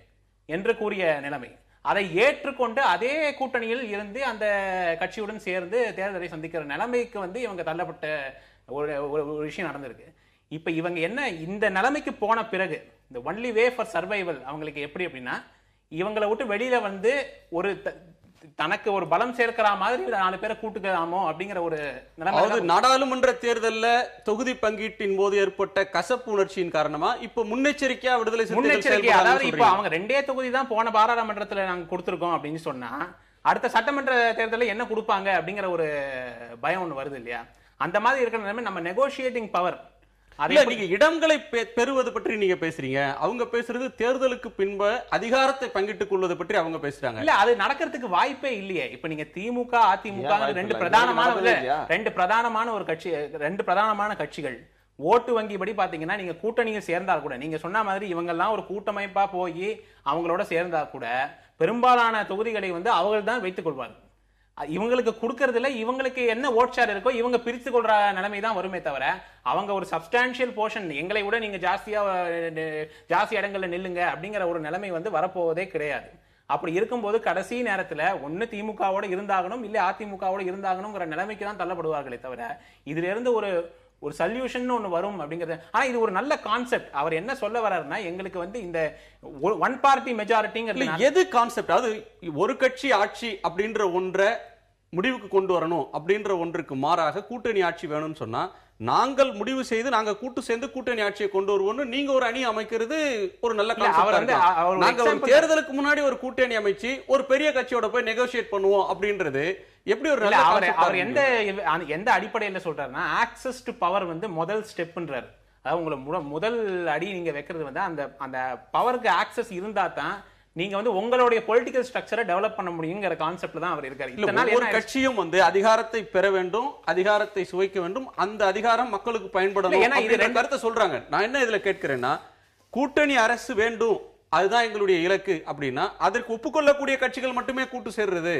என்று கூறிய நிலைமை. அதை ஏற்றுக்கொண்டு அதே கூட்டணியில் இருந்து அந்த கட்சியுடன் சேர்ந்து தேர்தலை சந்திக்கிற நிலைமைக்கு இவங்க தள்ளப்பட்ட ஒரு விஷயம் நடந்திருக்கு. இப்ப இவங்க என்ன இந்த நிலைமைக்கு போன பிறகு இந்த ஒன்லி வே ஃபார் சர்வைவல் அவங்களுக்கு எப்படி அப்படின்னா இவங்களை விட்டு வெளியில ஒரு தனக்கு ஒரு பலம் சேர்க்கிற மாதிரி 4 பேரை கூட்டுக்கலாமோ அப்படிங்கிற ஒரு நிலைமை. நாடாளுமன்ற தேர்தல்ல தொகுதி பங்கீட்டின் போது ஏற்பட்ட கசப்பு உணர்ச்சியின் காரணமா இப்ப முன்னெச்சரிக்கையா விடுதலை முன்னெச்சரிக்கை, அதாவது இப்ப அவங்க 2 தொகுதி தான் போன பாராளுமன்றத்துல நாங்க கொடுத்திருக்கோம் அப்படின்னு சொன்னா அடுத்த சட்டமன்ற தேர்தலில் என்ன கொடுப்பாங்க அப்படிங்கிற ஒரு பயம் ஒண்ணு வருது இல்லையா? அந்த மாதிரி இருக்கிற நிலைமை நம்ம நெகோசியேட்டிங் பவர். நீங்க இடங்களை பெறுவது பற்றி நீங்க பேசுறீங்க, அவங்க பேசுறது தேர்தலுக்கு பின்பு அதிகாரத்தை பங்கிட்டுக் கொள்வது பற்றி அவங்க பேசுறாங்க. இல்ல, அது நடக்கிறதுக்கு வாய்ப்பே இல்லையே. இப்ப நீங்க திமுக அதிமுக 2 பிரதானமான ஒரு கட்சி, 2 பிரதானமான கட்சிகள் ஓட்டு வங்கி படி பாத்தீங்கன்னா நீங்க கூட்டணியில் சேர்ந்தால் கூட நீங்க சொன்ன மாதிரி இவங்க எல்லாம் ஒரு கூட்டமைப்பா போய் அவங்களோட சேர்ந்தா கூட பெரும்பாலான தொகுதிகளை அவர்கள் தான் வைத்துக் கொள்வார்கள். இவங்களுக்கு கொடுக்கறதுல இவங்களுக்கு என்ன ஓட் ஷேர் இருக்கோ இவங்க பிரித்து கொள்ற நிலைமை தான் வருமே தவிர அவங்க ஒரு சப்ஸ்டான்ஷியல் போர்ஷன் எங்களை விட நீங்க ஜாஸ்தி இடங்கள்ல நில்லுங்க அப்படிங்கிற ஒரு நிலைமை வரப்போவதே கிடையாது. அப்படி இருக்கும்போது கடைசி நேரத்துல ஒன்னு திமுகவோட இருந்தாகணும் இல்ல அதிமுகவோட இருந்தாகணும்ங்கிற நிலைமைக்கு தான் தள்ளப்படுவார்களே தவிர இதுல இருந்து ஒரு சொல்யூஷன் ஒண்ணு வரும் அப்படிங்கிறது. ஆனா இது ஒரு நல்ல கான்செப்ட். அவர் என்ன சொல்ல வர்றாருன்னா எங்களுக்கு இந்த ஒன் பார்ட்டி மெஜாரிட்டிங்கிறது எது கான்செப்ட், அதாவது ஒரு கட்சி ஆட்சி அப்படின்ற ஒன்றை முடிவுக்கு கொண்டு வரணும் அப்படின்ற ஒன்றுக்கு மாறாக கூட்டணி ஆட்சி வேணும்னு சொன்னா நாங்கள் முடிவு செய்து நாங்க கூட்டு சேர்ந்து கூட்டணி ஆட்சியை கொண்டு வருவோம்னு நீங்க ஒரு அணி அமைக்கிறது ஒரு நல்ல கான்செப்ட். நாங்க ஒரு தேர்தலுக்கு முன்னாடி ஒரு கூட்டணி அமைச்சு ஒரு பெரிய கட்சியோட போய் நெகோசியேட் பண்ணுவோம் அப்படின்றது எப்படி ஒரு நல்ல அவர் எந்த அடிப்படையில சொல்றாருன்னா ஆக்சஸ் டு பவர் முதல் ஸ்டெப்ன்றாரு. அதாவது உங்களை முதல் அடி நீங்க வைக்கிறது அந்த பவருக்கு ஆக்சஸ் இருந்தா தான் நீங்க உங்களுடைய பொலிட்டிக்கல் ஸ்ட்ரக்சரை டெவலப் பண்ண முடியுங்கிற கான்செப்ட்ல தான் அவர் இருக்காரு. ஒரு கட்சியும் அதிகாரத்தை பெற வேண்டும், அதிகாரத்தை சுவைக்க வேண்டும், அந்த அதிகாரம் மக்களுக்கு பயன்படணும் கருத்தை சொல்றாங்க. நான் என்ன இதுல கேட்கிறேன்னா கூட்டணி அரசு வேண்டும் அதுதான் எங்களுடைய இலக்கு அப்படின்னா அதற்கு ஒப்புக்கொள்ளக்கூடிய கட்சிகள் மட்டுமே கூட்டு சேர்றது,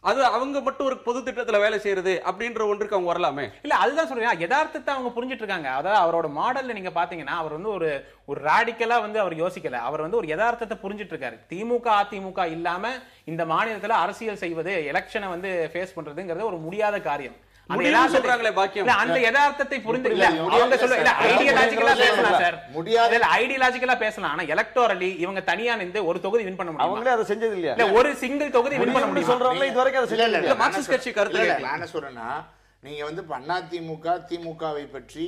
அது அவங்க மட்டும் ஒரு பொது திட்டத்துல வேலை செய்யறது அப்படின்ற ஒன்றுக்கு அவங்க வரலாமே. இல்ல, அதுதான் சொல்றேன், யதார்த்தத்தை அவங்க புரிஞ்சிட்டு இருக்காங்க. அதாவது அவரோட மாடல்ல நீங்க பாத்தீங்கன்னா அவர் ஒரு ராடிக்கலா அவர் யோசிக்கல. அவர் ஒரு யதார்த்தத்தை புரிஞ்சிட்டு இருக்காரு. திமுக அதிமுக இல்லாம இந்த மாநிலத்துல அரசியல் செய்வது, எலெக்ஷனை ஃபேஸ் பண்றதுங்கிறது ஒரு முடியாத காரியம். அந்த யதார்த்தத்தை புரிந்துக்கல. அவங்க சொல்ல ஐடியாலஜிக்கலா பேசலாம் சார், ஐடியாலஜிக்கலா பேசலாம். ஆனா எலக்டோரலி இவங்க தனியா நின்று ஒரு தொகுதி வின் பண்ண முடியும். அவங்களே அதை செஞ்சது இல்லையா? இல்ல, ஒரு சிங்கிள் தொகுதி வின் பண்ண முடியும் சொல்றவங்க இதுவரைக்கும் அதை செஞ்சது இல்ல. மார்க்சிஸ்ட் கட்சி கருத்து நான் என்ன சொல்றேன்னா நீங்க அதிமுக திமுகவை பற்றி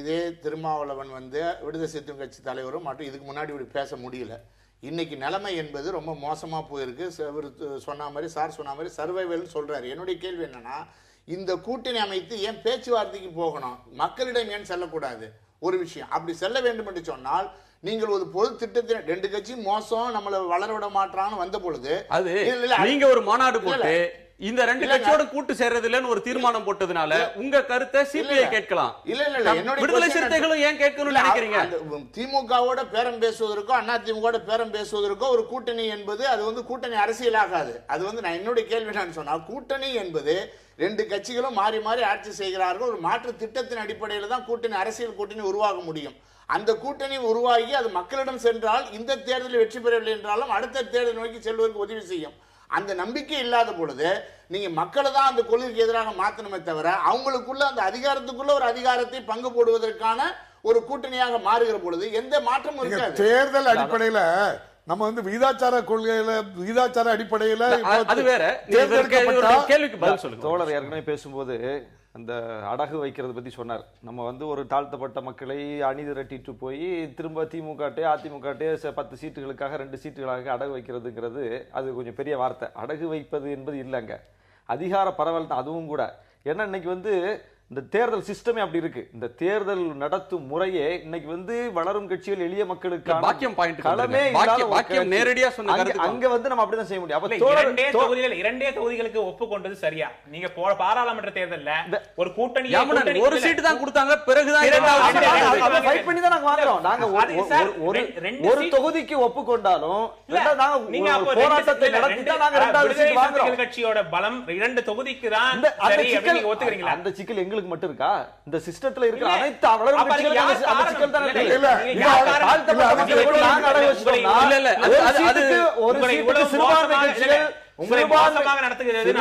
இதே திருமாவளவன் விடுதலை சிறுத்தைகள் கட்சி தலைவரும் மற்றும் இதுக்கு முன்னாடி இப்படி பேச முடியல. இன்னைக்கு நிலைமை என்பது ரொம்ப மோசமா போயிருக்கு. சொன்ன மாதிரி சார் சொன்ன மாதிரி சர்வைவல் சொல்றாரு. என்னுடைய கேள்வி என்னன்னா இந்த கூட்டணி அமைத்து ஏன் பேச்சுவார்த்தைக்கு போகணும், மக்களிடம் ஏன் செல்லக்கூடாது? ஒரு விஷயம் அப்படி செல்ல வேண்டும் என்று சொன்னால் நீங்கள் ஒரு பொது திட்டத்தை 2 கட்சி மோசம் நம்மளை வளர விட மாட்டான்னு வந்த பொழுது அது நீங்க ஒரு மாநாடு போட்டு இந்த 2 கட்சியோட கூட்டு சேர்றது இல்லன்னு ஒரு தீர்மானம் போட்டதுனால உங்க கருத்தை சிபிஐ கேட்கலாம். இல்ல விடுதலை சிறுத்தைகளும் ஏன் கேட்கணும்னு நினைக்கிறீங்க? திமுகவோட பேரம் பேசுவதற்கோ அதிமுக பேரம் பேசுவதற்கோ ஒரு கூட்டணி என்பது அது கூட்டணி அரசியலாகாது. அது நான் என்னுடைய கேள்வி நான் சொன்னா கூட்டணி என்பது 2 கட்சிகளும் மாறி மாறி ஆட்சி செய்கிறார்கள். ஒரு மாற்று திட்டத்தின் அடிப்படையில் தான் கூட்டணி அரசியல் கூட்டணி உருவாக முடியும். அந்த கூட்டணி உருவாகி அது மக்களிடம் சென்றால் இந்த தேர்தலில் வெற்றி பெறவில்லை என்றாலும் அடுத்த தேர்தல் நோக்கி செல்வதற்கு உதவி செய்யும். அந்த நம்பிக்கை இல்லாத பொழுது நீங்க மக்களை தான் அந்த கொள்கைக்கு எதிராக மாற்றணுமே தவிர அவங்களுக்குள்ள அந்த அதிகாரத்துக்குள்ள ஒரு அதிகாரத்தை பங்கு போடுவதற்கான ஒரு கூட்டணியாக மாறுகிற பொழுது எந்த மாற்றமும் இருக்காது. தேர்தல் அடிப்படையில நம்ம விகிதாச்சார கொள்கையில விகிதாச்சார அடிப்படையில அது வேற. கேள்விக்கு பதில் சொல்லுங்க. தோழர் ஏற்கனவே பேசும்போது அந்த அடகு வைக்கிறது பத்தி சொன்னார். நம்ம வந்து ஒரு தாழ்த்தப்பட்ட மக்களை அணி திரட்டிட்டு போய் திரும்ப திமுகட்டே அதிமுகட்டே 10 சீட்டுகளுக்காக 2 சீட்டுகளாக அடகு வைக்கிறதுங்கிறது அது கொஞ்சம் பெரிய வார்த்தை. அடகு வைப்பது என்பது இல்லைங்க, அதிகார பரவல் தான் அதுவும் கூட. ஏன்னா இன்னைக்கு வந்து இந்த தேர்தல் சிஸ்டமே அப்படி இருக்கு. இந்த தேர்தல் நடத்தும் முறையே இன்னைக்கு வந்து வளரும் கட்சிகள் எளிய மக்களுக்கு பாக்கியம் பாயிண்ட் களமே பாக்கியம் நேரடியா சொன்ன அங்க வந்து நம்ம அப்படிதான் செய்ய முடியும். அப்ப இரண்டே தொகுதிகளுக்கு ஒப்புக்கொண்டது சரியா? நீங்க பாராளுமன்ற தேர்தல்ல ஒரு கூட்டணி ஒரு சீட்டு தான் கொடுத்தாங்க, பிறகுதான் ஃபைட் பண்ணி தான் நாங்க வாங்குறோம். நாங்க ஒரு தொகுதிக்கு ஒப்புக்கொண்டாலும் நீங்க போராட்டத்தை நடத்தி தான் நாங்க இரண்டாவது சீட் வாங்குறோம். கட்சியோட பலம் 2 தொகுதிக்கு தான் சரி அப்படி நீங்க ஒத்துக்கிறீங்களா? அந்த சிக்கல் எங்களுக்கு மட்டும் இருக்கா? இந்த சிஸ்டத்துல இருக்கிற அனைத்து வளரும் கட்சிகளுக்கும் அந்த சிக்கல் தான் இருக்கு. இல்ல ஒரு சீட்டுக்கு சிறுபான்மை கட்சிகள் உங்களை மோசமாக நடத்துகிறது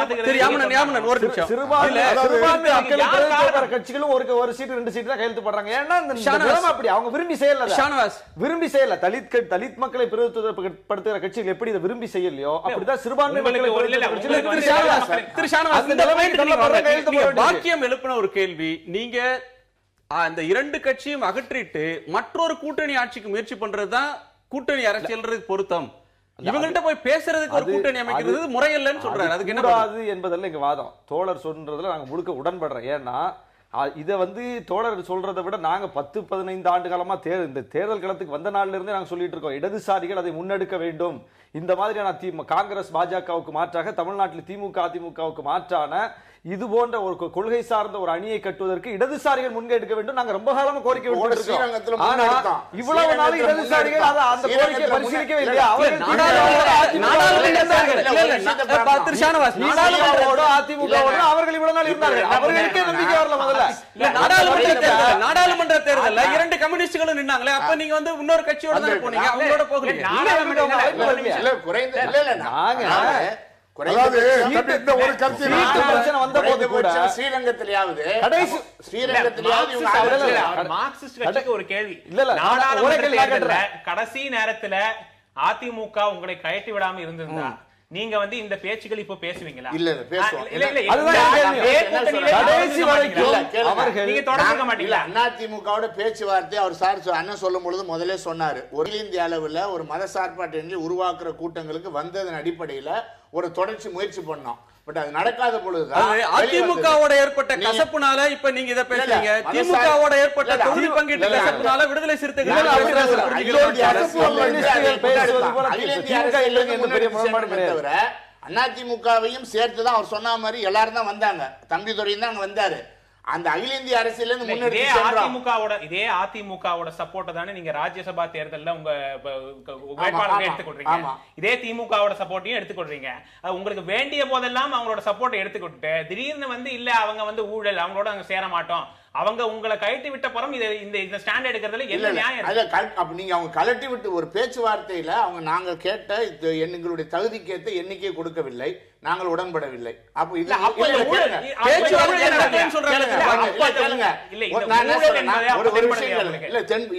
கட்சிகளும் ஒரு சீட்டு 2 சீட்டு தான் கையெழுத்து போடுறாங்க. ஏன்னா அப்படி அவங்க விரும்பி செய்யல. தலித் மக்களை பிரதிநிதித்துவப்படுத்துகிற கட்சிகள் எப்படி இதை விரும்பி செய்யலையோ அப்படிதான் சிறுபான்மை பாக்கியம் எழுப்பின ஒரு கேள்வி. நீங்க அந்த 2 கட்சியும் அகற்றிட்டு மற்றொரு கூட்டணி ஆட்சிக்கு முயற்சி பண்றதுதான் கூட்டணி அரசியல் பொருத்தம். இவங்கள்ட்ட போய் பேசுறதுக்கு ஒரு கூட்டணி அமைக்கிறது முறையில்லைன்னு சொல்றாரு. அதுக்கு என்ன என்பதெல்லாம் எங்க வாதம். தோழர் சொல்றதுல நாங்க முழுக்க உடன்படுறோம். ஏன்னா இதை வந்து தோழர் சொல்றதை விட நாங்க 10-15 ஆண்டு காலமா இந்த தேர்தல் களத்துக்கு வந்த நாள்ல இருந்தே நாங்க சொல்லிட்டு இருக்கோம், இடதுசாரிகள் அதை முன்னெடுக்க வேண்டும். இந்த மாதிரியான காங்கிரஸ் பாஜகவுக்கு மாற்றாக தமிழ்நாட்டில் திமுக அதிமுகவுக்கு மாற்றான இது போன்ற ஒரு கொள்கை சார்ந்த ஒரு அணியை கட்டுவதற்கு இடதுசாரிகள் முன்னெடுக்க வேண்டும். நாங்க ரொம்ப காலமா கோரிக்கை விட்டுருக்கோம். ஆனா இவ்வளவு நாள் இடதுசாரிகள் அந்த கோரிக்கையை பரிசீலிக்கவே இல்லையா? அவர்கள் இவ்வளவு நாள் இருந்தார்கள், அவர்களுக்கே நம்பிக்கை வரல. முதல்ல நாடாளுமன்ற தேர்தல்ல 2 கம்யூனிஸ்டுகளும் நின்னாங்களே, அப்ப நீங்க வந்து இன்னொரு கட்சியோட தான் போனீங்க, அவங்களோட போகல. கடைசி நேரத்துல அதிமுக உங்களை கயட்டி விடாம இருந்திருந்தா நீங்க வந்து இந்த பேச்சுகள் இப்ப பேசுவீங்களா? இல்ல அதிமுகவோட பேச்சுவார்த்தை அவர் சார் அண்ணன் சொல்லும் பொழுது முதல்ல சொன்னாரு, ஒரு இந்திய அளவுல ஒரு மத சார்பாட்டு உருவாக்குற கூட்டங்களுக்கு வந்ததன் அடிப்படையில ஒரு தொடர்ச்சி முயற்சி பண்ணோம். பட் அது நடக்காத பொழுதுதான் அதிமுகவோட ஏற்பட்ட கசப்புனால இப்ப நீங்க இத பேசுறீங்க. திமுகவோட ஏற்பட்ட தொகுதி பங்கீட்டு கசப்புனால விடுதலை சிறுத்தைகள் அதிமுகவையும் சேர்த்துதான் அவர் சொன்ன மாதிரி எல்லாரும் தான் வந்தாங்க. தம்பிதுரையும் தான் அங்க வந்தாரு. அந்த அகில இந்திய அரசியல இதே அதிமுகவோட சப்போர்ட் தானே நீங்க ராஜ்யசபா தேர்தல்ல உங்க வேட்பாளர்கள் எடுத்துக்கொள்றீங்க. இதே திமுகவோட சப்போர்ட்டையும் எடுத்துக்கொள்றீங்க. உங்களுக்கு வேண்டிய போதெல்லாம் அவங்களோட சப்போர்ட்டை எடுத்துக்கிட்டு திடீர்னு வந்து இல்ல அவங்க வந்து ஊழல், அவங்களோட அங்க சேர மாட்டோம், அவங்க உங்களை கழட்டி விட்ட பரம் இந்த ஸ்டாண்ட் எடுக்கிறதுல என்ன நியாயம்? அப்ப நீங்க அவங்க கழட்டி விட்டு ஒரு பேச்சுவார்த்தையில அவங்க நாங்க கேட்ட எங்களுடைய தகுதிக்கேற்ற எண்ணிக்கையை கொடுக்கவில்லை, நாங்கள் உடன்படவில்லை. அப்ப இது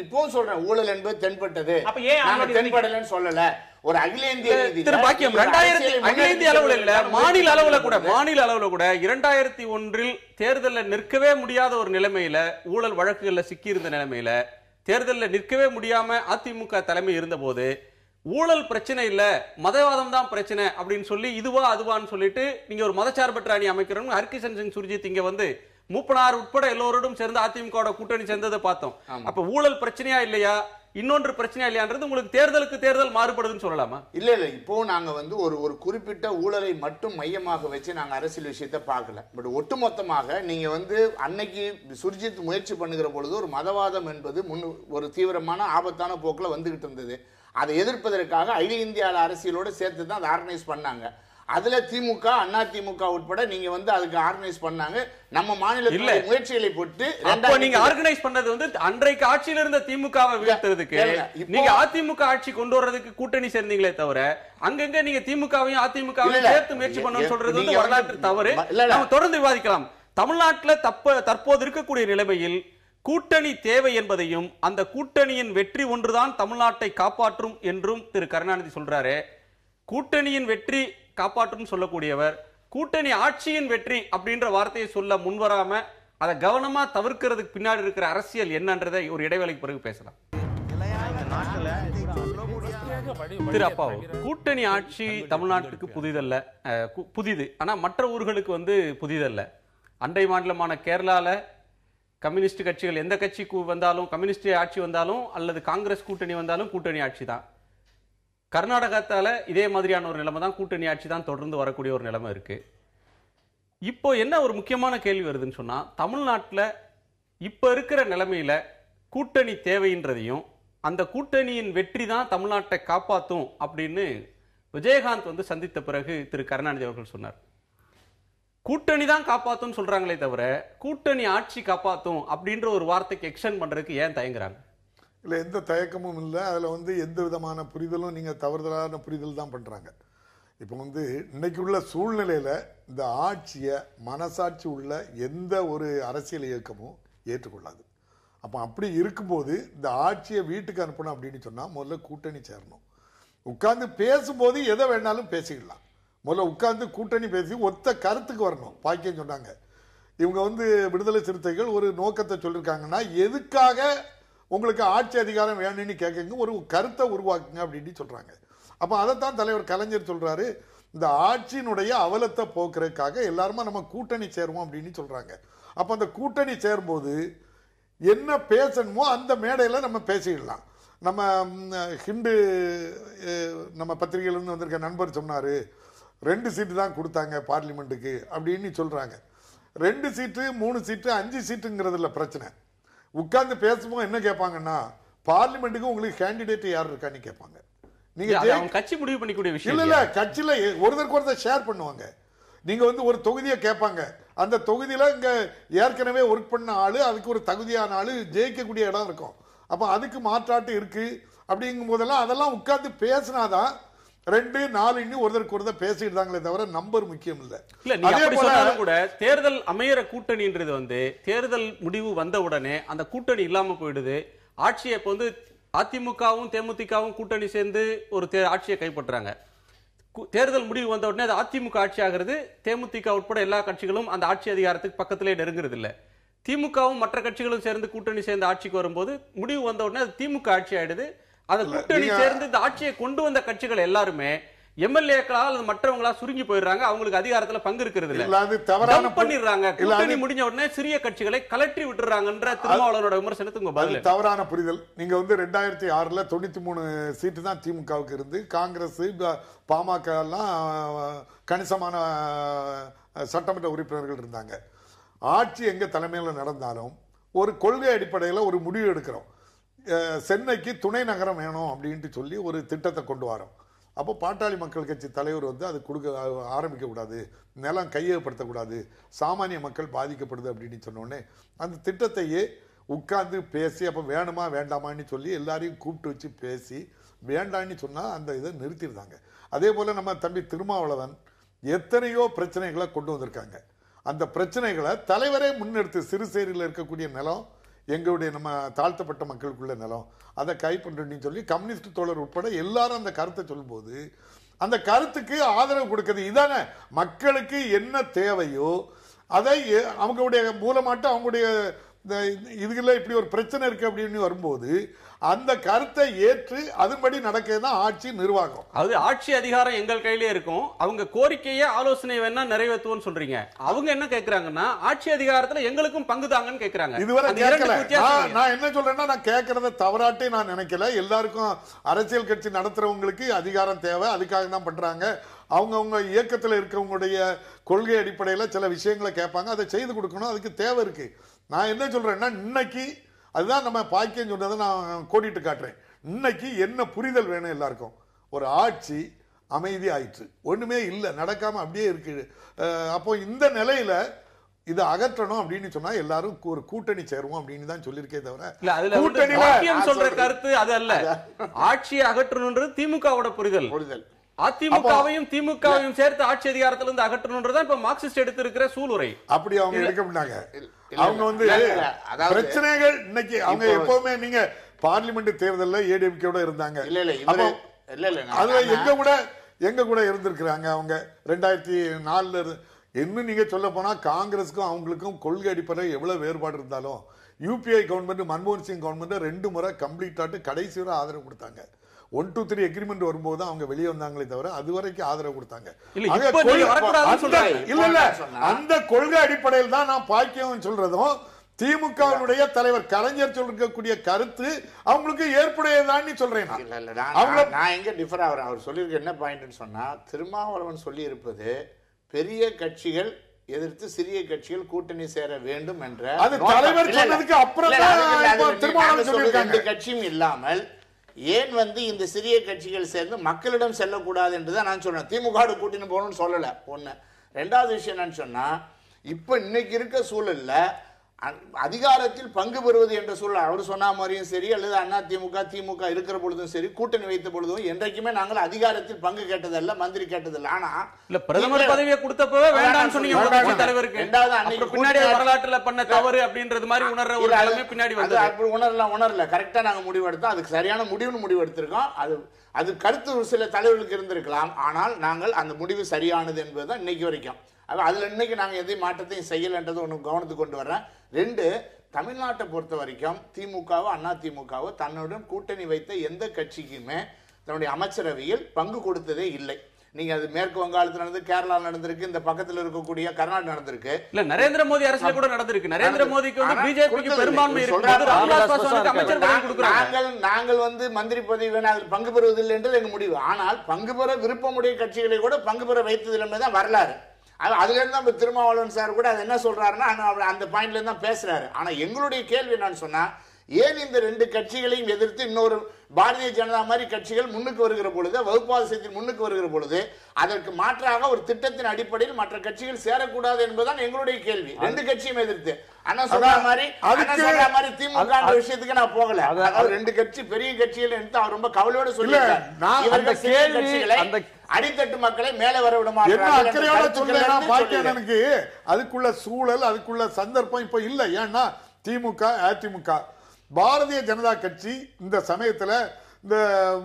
இப்பவும் சொல்றேன், ஊழல் என்பது தென்பட்டது, தென்படலன்னு சொல்லல. ஒரு அகில இந்திய பாக்கியம் அகில இந்திய அளவுல இல்ல, மாநில அளவுல கூட 2001 தேர்தலில் நிற்கவே முடியாத ஒரு நிலைமையில, ஊழல் வழக்குகள்ல சிக்கி இருந்த நிலைமையில தேர்தலில் நிற்கவே முடியாம அதிமுக தலைமை இருந்த போது ஊழல் பிரச்சனை இல்ல, மதவாதம் தான் பிரச்சனை அப்படின்னு சொல்லி இதுவா அதுவான்னு சொல்லிட்டு நீங்க ஒரு மதச்சார்பற்ற அணி அமைக்கிறோம். ஹர்கிஷன் சிங் சுர்ஜித் இங்க வந்து மூப்பனார் உட்பட எல்லோரோடும் சேர்ந்து அதிமுக கூட்டணி சேர்ந்ததை பார்த்தோம். அப்ப ஊழல் பிரச்சனையா இல்லையா, இன்னொன்று பிரச்சனையா இல்லையான்றது உங்களுக்கு தேர்தலுக்கு தேர்தல் மாறுபடுதுன்னு சொல்லலாமா? இல்ல இப்போ நாங்க வந்து ஒரு குறிப்பிட்ட ஊழலை மட்டும் மையமாக வச்சு நாங்க அரசியல் விஷயத்தை பார்க்கல. பட் ஒட்டுமொத்தமாக நீங்க வந்து அன்னைக்கு சுர்ஜித் முயற்சி பண்ணுகிற பொழுது ஒரு மதவாதம் என்பது ஒரு தீவிரமான ஆபத்தான போக்குல வந்துகிட்டு இருந்தது. அதை எதிர்ப்பதற்காக அகில இந்திய அரசியலோட சேர்த்து தான் அதை ஆர்கனைஸ் பண்ணாங்க. அதுல திமுக அதிமுக உட்பட நீங்க வந்து அதுக்கு ஆர்கனைஸ் பண்ணாங்க. நம்ம மாநிலத்துல முயற்சிகளை போட்டு நீங்க ஆர்கனைஸ் பண்ணது வந்து அன்றைக்கு ஆட்சியில இருந்த திமுகவை வீழ்த்துறதுக்கு, நீங்க அதிமுக ஆட்சி கொண்டு வர்றதுக்கு கூட்டணி சேர்ந்தீங்களே தவிர அங்கங்க நீங்க திமுகவையும் அதிமுகவையும் சேர்த்து முயற்சி பண்ணணும்னு சொல்றது வந்து வரலாற்று தவறு. நம்ம தொடர்ந்து விவாதிக்கலாம். தமிழ்நாட்டில் தற்போது இருக்கக்கூடிய நிலைமையில் கூட்டணி தேவை என்பதையும் அந்த கூட்டணியின் வெற்றி ஒன்றுதான் தமிழ்நாட்டை காப்பாற்றும் என்றும் திரு கருணாநிதி சொல்றாரு. கூட்டணியின் வெற்றி காப்பாற்றும் சொல்லக்கூடியவர் கூட்டணி ஆட்சியின் வெற்றி அப்படின்ற வார்த்தையை சொல்ல முன்வராம அதை கவனமா தவிர்க்கிறதுக்கு பின்னாடி இருக்கிற அரசியல் என்னன்றதை ஒரு இடைவேளைக்கு பிறகு பேசலாம். திரு அப்பாவு, கூட்டணி ஆட்சி தமிழ்நாட்டுக்கு புதிதல்ல, புதிது. ஆனா மற்ற ஊர்களுக்கு புதிதல்ல. அண்டை மாநிலமான கேரளால கம்யூனிஸ்ட் கட்சிகள் எந்த கட்சிக்கு வந்தாலும், கம்யூனிஸ்ட் ஆட்சி வந்தாலும் அல்லது காங்கிரஸ் கூட்டணி வந்தாலும் கூட்டணி ஆட்சி தான். கர்நாடகத்தால இதே மாதிரியான ஒரு நிலைமை தான், கூட்டணி ஆட்சி தான் தொடர்ந்து வரக்கூடிய ஒரு நிலைமை இருக்கு. இப்போ என்ன ஒரு முக்கியமான கேள்வி வருதுன்னு சொன்னா, தமிழ்நாட்டில் இப்ப இருக்கிற நிலைமையில கூட்டணி தேவைன்றதையும் அந்த கூட்டணியின் வெற்றி தான் தமிழ்நாட்டை காப்பாற்றும் அப்படின்னு விஜயகாந்த் சந்தித்த பிறகு திரு கருணாநிதி அவர்கள் சொன்னார். கூட்டணி தான் காப்பாற்றும் சொல்றாங்களே தவிர கூட்டணி ஆட்சி காப்பாற்றும் அப்படின்ற ஒரு வார்த்தைக்கு எக்ஸ்டெண்ட் பண்றதுக்கு ஏன் தயங்குறாங்க? இல்லை, எந்த தயக்கமும் இல்லை. அதில் எந்த விதமான புரிதலும் நீங்கள் தவறுதலான புரிதல் தான் பண்ணுறாங்க. இப்போ இன்னைக்கு உள்ள சூழ்நிலையில் இந்த ஆட்சியை மனசாட்சி உள்ள எந்த ஒரு அரசியல் இயக்கமும் ஏற்றுக்கொள்ளாது. அப்போ அப்படி இருக்கும்போது இந்த ஆட்சியை வீட்டுக்கு அனுப்பணும் அப்படின்னு சொன்னால் முதல்ல கூட்டணி சேரணும். உட்கார்ந்து பேசும்போது எதை வேணாலும் பேசிக்கலாம். முதல்ல உட்கார்ந்து கூட்டணி பேசி ஒத்த கருத்துக்கு வரணும். பாக்கியம் சொன்னாங்க, இவங்க விடுதலை சிறுத்தைகள் ஒரு நோக்கத்தை சொல்லியிருக்காங்கன்னா, எதுக்காக உங்களுக்கு ஆட்சி அதிகாரம் வேணும்னு கேட்குங்க, ஒரு கருத்தை உருவாக்குங்க அப்படின்னு சொல்றாங்க. அப்போ அதைத்தான் தலைவர் கலைஞர் சொல்றாரு, இந்த ஆட்சியினுடைய அவலத்தை போக்குறதுக்காக எல்லாருமா நம்ம கூட்டணி சேருவோம் அப்படின்னு சொல்றாங்க. அப்போ அந்த கூட்டணி சேரும்போது என்ன பேசணுமோ அந்த மேடையில் நம்ம பேசிடலாம். நம்ம ஹிண்டு நம்ம பத்திரிகையிலிருந்து வந்திருக்க நண்பர் சொன்னார், 2 சீட்டு தான் கொடுத்தாங்க பார்லிமெண்ட்டுக்கு அப்படின்னு சொல்றாங்க. 2 சீட்டு 3 சீட்டு 5 சீட்டுங்கிறதுல பிரச்சனை. உட்கார்ந்து பேசும்போது என்ன கேட்பாங்கன்னா, பார்லிமெண்ட்டுக்கு உங்களுக்கு கேண்டிடேட் யார் இருக்கான்னு கேட்பாங்க. நீங்க கட்சி முடிவு பண்ணிக்கூடிய விஷயம் இல்ல, கட்சியில ஒருத்தருக்கு ஒருத்தர் ஷேர் பண்ணுவாங்க. நீங்க ஒரு தொகுதியை கேட்பாங்க, அந்த தொகுதியில இங்க ஏற்கனவே ஒர்க் பண்ண ஆளு, அதுக்கு ஒரு தகுதியான ஆளு ஜெயிக்கக்கூடிய இடம் இருக்கும். அப்ப அதுக்கு மாற்றாட்டு இருக்கு அப்படிங்கும் போதெல்லாம் அதெல்லாம் உட்கார்ந்து பேசினாதான் 2 4 ஒருத்தருக்கு ஒருத்தர் பேசிட்டாங்களே தவிர நம்பர் முக்கியம் இல்ல. கூட தேர்தல் அமையற கூட்டணின்றது தேர்தல் முடிவு வந்த உடனே அந்த கூட்டணி இல்லாம போயிடுது. ஆட்சியை இப்ப அதிமுகவும் தேமுதிகவும் கூட்டணி சேர்ந்து ஒரு ஆட்சியை கைப்பற்றாங்க. தேர்தல் முடிவு வந்த உடனே அது அதிமுக ஆட்சி ஆகிறது. தேமுதிக உட்பட எல்லா கட்சிகளும் அந்த ஆட்சி அதிகாரத்துக்கு பக்கத்திலே நெருங்குறது இல்ல. திமுகவும் மற்ற கட்சிகளும் சேர்ந்து கூட்டணி சேர்ந்து ஆட்சிக்கு வரும்போது முடிவு வந்த உடனே அது திமுக ஆட்சி ஆயிடுது. அந்த கூட்டணி சேர்ந்து இந்த ஆட்சியை கொண்டு வந்த கட்சிகள் எல்லாருமே எம்எல்ஏக்களால் அல்லது மற்றவங்களா சுருங்கி போயிடுறாங்க. அவங்களுக்கு அதிகாரத்துல பங்கு இருக்கிறது இல்ல, பண்ணிடுறாங்க. கூட்டணி முடிஞ்ச உடனே சிறிய கட்சிகளை கலட்டி விட்டுறாங்கன்ற திருமாவளவனோட விமர்சனத்துக்கு பதில் தவறான புரிதல். நீங்க 2006ல 93 சீட்டு தான் திமுகவுக்கு இருந்து, காங்கிரஸ் பாமக எல்லாம் கணிசமான சட்டமன்ற உறுப்பினர்கள் இருந்தாங்க. ஆட்சி எங்க தலைமையில் நடந்தாலும் ஒரு கொள்கை அடிப்படையில் ஒரு முடிவு எடுக்கிறோம். சென்னைக்கு துணை நகரம் வேணும் அப்படின்ட்டு சொல்லி ஒரு திட்டத்தை கொண்டு வரோம். அப்போ பாட்டாளி மக்கள் கட்சி தலைவர் அது கொடுக்க ஆரம்பிக்க கூடாது, நிலம் கையகப்படுத்தக்கூடாது, சாமானிய மக்கள் பாதிக்கப்படுது அப்படின்னு சொன்னோடனே அந்த திட்டத்தையே உட்கார்ந்து பேசி அப்போ வேணுமா வேண்டாமான்னு சொல்லி எல்லாரையும் கூப்பிட்டு வச்சு பேசி வேண்டான்னு சொன்னால் அந்த இதை நிறுத்திடுறாங்க. அதே போல் நம்ம தம்பி திருமாவளவன் எத்தனையோ பிரச்சனைகளை கொண்டு வந்திருக்காங்க. அந்த பிரச்சனைகளை தலைவரே முன்னெடுத்து சிறுசேரியில் இருக்கக்கூடிய நிலம் எங்களுடைய நம்ம தாழ்த்தப்பட்ட மக்களுக்குள்ள நிலம், அதை கைப்பற்றணும்னு சொல்லி கம்யூனிஸ்ட் தோழர் உட்பட எல்லாரும் அந்த கருத்தை சொல்லும்போது அந்த கருத்துக்கு ஆதரவு கொடுக்கிறது இதானே. மக்களுக்கு என்ன தேவையோ அதை அவங்களுடைய மூலமாட்டு அவங்களுடைய இதுல இப்படி ஒரு பிரச்சனை இருக்கு அப்படின்னு வரும்போது அந்த கருத்தை ஏற்று அதன்படி நடக்கதான் ஆட்சி நிர்வாகம். அது ஆட்சி அதிகாரம் எங்கள் கையிலே இருக்கும். அவங்க கோரிக்கையை ஆலோசனை வேணா நிறைவேற்றுவோம்னு சொல்றீங்க. அவங்க என்ன கேட்கறாங்கன்னா ஆட்சி அதிகாரத்துல எங்களுக்கும் பங்கு தாங்கன்னு கேட்கறாங்க. இதுவரை கேட்கல. நான் என்ன சொல்றேன்னா, நான் கேட்கறத தவறாட்டே நான் நினைக்கல. எல்லாருக்கும் அரசியல் கட்சி நடத்துறவங்களுக்கு அதிகாரம் தேவை, அதுக்காக தான் பண்றாங்க. அவங்க இயக்கத்தில் இருக்கவங்களுடைய கொள்கை அடிப்படையில் சில விஷயங்களை கேட்பாங்க, அதை செய்து கொடுக்கணும், அதுக்கு தேவை இருக்கு. நான் என்ன சொல்றேன்னா, இன்னைக்கு அதுதான் நம்ம பாக்கியம் சொன்னதை நான் கோடிட்டு காட்டுறேன். இன்னைக்கு என்ன புரிதல் வேணும் எல்லாருக்கும், ஒரு ஆட்சி அமைதி ஆயிற்று, ஒண்ணுமே இல்லை, நடக்காம அப்படியே இருக்கு. அப்போ இந்த நிலையில இதை அகற்றணும் அப்படின்னு சொன்னா எல்லாரும் ஒரு கூட்டணி சேருவோம் அப்படின்னு தான் சொல்லியிருக்கே தவிர கூட்டணி சொல்ற கருத்து அது அல்ல. ஆட்சியை அகற்றணும்ன்றது திமுகவோட புரிதல். அதிமுகவையும் திமுகவையும் சேர்த்து ஆட்சி அதிகாரத்துல இருந்து அகற்றணும்ன்றதான் இப்ப மார்க்சிஸ்ட் எடுத்து இருக்கிற சூளுரை. அப்படி அவங்க எடுக்க மாட்டாங்க. அவங்க பிரச்சனைகள் இன்னைக்கு அவங்க எப்பவுமே நீங்க பார்லிமெண்ட் தேர்தலில் ஏடிஎம்கேட இருந்தாங்க. அதுல எங்க கூட எங்க கூட இருந்திருக்கிறாங்க. அவங்க 2004 இன்னும் நீங்க சொல்ல போனா காங்கிரஸுக்கும் அவங்களுக்கும் கொள்கை அடிப்படை எவ்வளவு வேறுபாடு இருந்தாலும் யூபிஐ கவர்மெண்ட் மன்மோகன் சிங் கவர்மெண்ட் 2 முறை கம்ப்ளீட்டாட்டு கடைசி வரை ஆதரவு கொடுத்தாங்க. 1, 2, 3 எக்ரிமெண்ட் வரும்போது அவங்க வெளியே வந்தாங்களே தவிர அது வரைக்கும் ஆதரவு கொடுத்தாங்க. அந்த கொள்கை அடிப்படையில் தான் நான் பாக்கியம் சொல்றதும் திமுகவுடைய தலைவர் கலைஞர் சொல்லிருக்கக்கூடிய கருத்து அவங்களுக்கு ஏற்புடையதான் சொல்றேன். நான் எங்க டிஃபர் அவர் சொல்லியிருக்க என்ன பாயிண்ட் சொன்னா, திருமாவளவன் சொல்லி இருப்பது பெரிய கட்சிகள் எதிர்த்து சிறிய கட்சிகள் கூட்டணி சேர வேண்டும் என்ற அது தலைவர் சொன்னதுக்கு அப்புறம் கட்சியும் இல்லாமல் ஏன் இந்த சிறிய கட்சிகள் சேர்ந்து மக்களிடம் செல்லக்கூடாது என்றுதான் நான் சொன்னேன். திமுக கூட்டணி போகணும்னு சொல்லல. ஒண்ணு. ரெண்டாவது விஷயம் என்னன்னு சொன்னா, இப்ப இன்னைக்கு இருக்க சூழல்ல அதிகாரத்தில் பங்கு பெறுவது என்ற சூழல் அவர் சொன்ன மாதிரியும் சரி, அல்லது அண்ணா திமுக இருக்கிற பொழுதும் சரி, கூட்டணி வைத்த பொழுதும் என்றைக்குமே நாங்கள் அதிகாரத்தில் பங்கு கேட்டதல்ல, மந்திரி கேட்டதில்ல. ஆனா இல்ல பிரதமர் பதவியை கொடுத்தப்பவே வேண்டாம்னு சொன்னீங்க தலைவருக்கு. ரெண்டாவது அன்னைக்கு பின்னாடி வரலாற்றுல பண்ண தவறு அப்படின்றது மாதிரி உணர்ற ஒரு நிலைமை பின்னாடி வந்து அப்படி உணரல. கரெக்டா நாங்க முடிவெடுத்தோம். அதுக்கு சரியான முடிவு எடுத்திருக்கோம். அது கருத்து சில தலைவர்களுக்கு இருந்திருக்கலாம். ஆனால் நாங்கள் அந்த முடிவு சரியானது என்பதுதான் இன்னைக்கு வரைக்கும். அதுல இன்னைக்கு நாங்க எதையும் மாற்றத்தையும் செய்யலன்றது ஒண்ணு கவனத்துக்கு கொண்டு வர்றேன். 2, தமிழ்நாட்டை பொறுத்த வரைக்கும் திமுகவோ அண்ணா திமுகவோ தன்னுடன் கூட்டணி வைத்த எந்த கட்சிக்குமே தன்னுடைய அமைச்சரவையில் பங்கு கொடுத்ததே இல்லை. நீங்க அது மேற்கு வங்காளத்தில் நடந்து, கேரளா நடந்திருக்கு, இந்த பக்கத்தில் இருக்கக்கூடிய கர்நாடகா நடந்திருக்கு. இல்ல நரேந்திர மோடி அரசுல கூட நடந்திருக்கு. நரேந்திர மோடிக்கு பிஜேபிக்கு பெரும்பான்மை இருக்கு. ராம்விலாஸ் பாஸ்வானுக்கு அமைச்சர் பதவி கொடுக்கறாங்க. நாங்கள் மந்திரி பதவி வேணா அதில் பங்கு பெறுவதில்லை என்று எங்க முடிவு. ஆனால் பங்கு பெற விருப்பமுடைய கட்சிகளை கூட பங்கு பெற வைத்ததில்லை தான் வரலாறு. அதுல இருந்து நம்ம திருமாவளவன் சார் கூட அது என்ன சொல்றாருன்னா அந்த பாயிண்ட்ல இருந்து தான் பேசுறாரு. ஆனா எங்களுடைய கேள்வி என்னன்னு சொன்னா, ஏன் இந்த 2 கட்சிகளையும் எதிர்த்து இன்னொரு பாரதிய ஜனதா மாதிரி கட்சிகள் முன்னுக்கு வருகிற பொழுது, வகுப்பாத செய்தியில் முன்னுக்கு வருகிற பொழுது, அதற்கு மாற்றாக ஒரு திட்டத்தின் அடிப்படையில் மற்ற கட்சிகள் சேரக்கூடாது என்பதுதான் எங்களுடைய கேள்வி. 2 கட்சியும் எதிர்த்து அண்ணா சொல்ற மாதிரி திமுக விஷயத்துக்கு நான் போகல. அதாவது 2 கட்சி பெரிய கட்சிகள் எடுத்து அவர் ரொம்ப கவலையோட சொல்லியிருக்காரு. அடித்தட்டு மக்களை மேலே வர விட எனக்கு அதுக்குள்ள சூழல், அதுக்குள்ள சந்தர்ப்பம் இப்ப இல்ல. ஏன்னா திமுக அதிமுக பாரதிய ஜனதா கட்சி இந்த சமயத்துல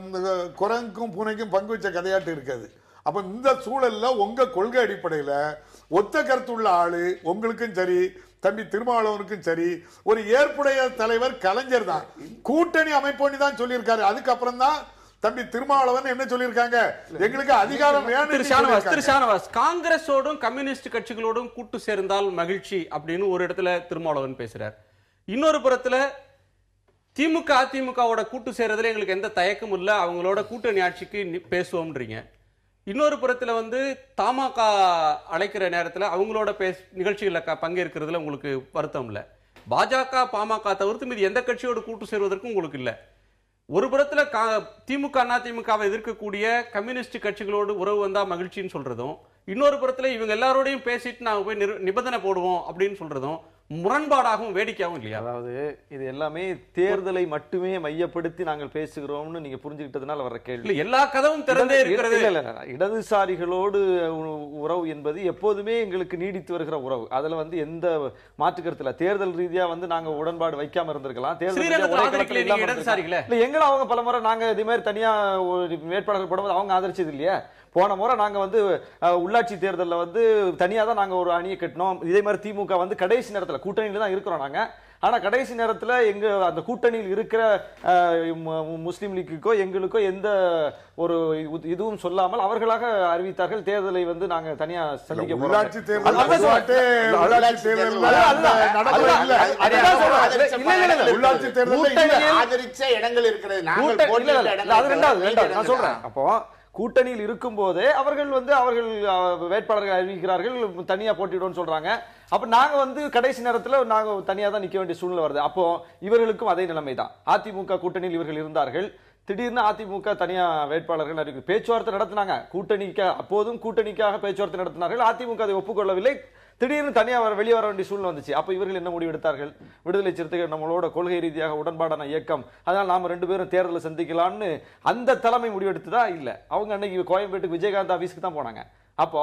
இந்த குரங்குக்கும் பூனைக்கும் பங்கு வச்ச கதையாட்டு இருக்காது. அப்ப இந்த சூழல்ல உங்க கொள்கை அடிப்படையில ஒத்த கருத்துள்ள ஆளு உங்களுக்கும் சரி, தம்பி திருமாவளவனுக்கும் சரி, ஒரு ஏற்புடைய தலைவர் கலைஞர் தான். கூட்டணி அமைப்போன்னு தான் சொல்லியிருக்காரு. அதுக்கப்புறம் தான் தம்பி திருமாவளவன் என்ன சொல்லியிருக்காங்க, எங்களுக்கு அதிகாரம் வேணும். காங்கிரஸோடும் கம்யூனிஸ்ட் கட்சிகளோடும் கூட்டு சேர்ந்தால் மகிழ்ச்சி அப்படின்னு ஒரு இடத்துல திருமாவளவன் பேசுறார். இன்னொரு புறத்துல திமுக அதிமுகவோட கூட்டு சேர்றதுல எங்களுக்கு எந்த தயக்கமும் இல்ல, அவங்களோட கூட்டணி ஆட்சிக்கு பேசுவோம்ன்றீங்க. இன்னொரு புறத்துல தமாக அழைக்கிற நேரத்துல அவங்களோட நிகழ்ச்சிகள்ல பங்கேற்கிறதுல உங்களுக்கு வருத்தம் இல்ல. பாஜக பாமக தவிர்த்து மீது எந்த கட்சியோட கூட்டு சேர்வதற்கும் உங்களுக்கு இல்ல. ஒரு புறத்துல திமுக அதிமுகவை எதிர்க்கக்கூடிய கம்யூனிஸ்ட் கட்சிகளோடு உறவு வந்தா மகிழ்ச்சின்னு சொல்றதும், இன்னொரு புறத்துல இவங்க எல்லாரோடையும் பேசிட்டு நாங்க போய் நிபந்தனை போடுவோம் அப்படின்னு சொல்றதும் முரண்பாடாகவும் வேடிக்கையாகவும் இல்லையா? அதாவது இது எல்லாமே தேர்தலை மட்டுமே மையப்படுத்தி நாங்கள் பேசுகிறோம்னு நீங்க புரிஞ்சுக்கிட்டதுனால வர்ற கேள்வி. எல்லா கதவும் திறந்தே இருக்கிறது. இடதுசாரிகளோடு உறவு என்பது எப்போதுமே எங்களுக்கு நீடித்து வருகிற உறவு. அதுல எந்த மாற்று கருத்துல தேர்தல் ரீதியா நாங்க உடன்பாடு வைக்காம இருந்திருக்கலாம். எங்களை அவங்க பல முறை நாங்க இதே மாதிரி தனியா வேட்பாளர்கள் போடும்போது அவங்க ஆதரிச்சது இல்லையா? போன முறை நாங்க உள்ளாட்சி தேர்தலில் தனியா தான் நாங்க ஒரு அணியை கட்டினோம். இதே மாதிரி திமுக கடைசி நேரத்தில் கூட்டணியில தான் இருக்கிறோம் நாங்க. ஆனா கடைசி நேரத்தில் எங்க அந்த கூட்டணியில் இருக்கிற முஸ்லீம் லீக்குக்கோ எங்களுக்கோ எந்த ஒரு இதுவும் சொல்லாமல் அவர்களாக அறிவித்தார்கள் தேர்தலை நாங்க தனியா சந்திக்க போறோம். நான் சொல்றேன், அப்போ கூட்டணியில் இருக்கும் போதே அவர்கள் அவர்கள் வேட்பாளர்கள் அறிவிக்கிறார்கள், தனியா போட்டிடுவோம் சொல்றாங்க. அப்ப நாங்க கடைசி நேரத்துல நாங்க தனியா தான் நிக்க வேண்டிய சூழ்நிலை வருது. அப்போ இவர்களுக்கும் அதே நிலைமை தான். அதிமுக கூட்டணியில் இவர்கள் இருந்தார்கள், திடீர்னு அதிமுக தனியா வேட்பாளர்கள் அறிவிக்க பேச்சுவார்த்தை நடத்தினாங்க. அப்போதும் கூட்டணிக்காக பேச்சுவார்த்தை நடத்தினார்கள். அதிமுக அதை ஒப்புக்கொள்ளவில்லை. திடீர்னு தனியா வெளியே வர வேண்டிய சூழ்நிலை வந்துச்சு. அப்ப இவர்கள் என்ன முடிவு எடுத்தார்கள்? விடுதலை சிறுத்தைகள் நம்மளோட கொள்கை ரீதியாக உடன்பாடான இயக்கம், அதனால நாம 2 பேரும் தேர்தலை சந்திக்கலாம்னு அந்த தலைமை முடிவெடுத்ததா இல்ல. அவங்க அன்னைக்கு கோயம்பேட்டுக்கு விஜயகாந்த் ஆபீஸ்க்கு தான் போனாங்க. அப்போ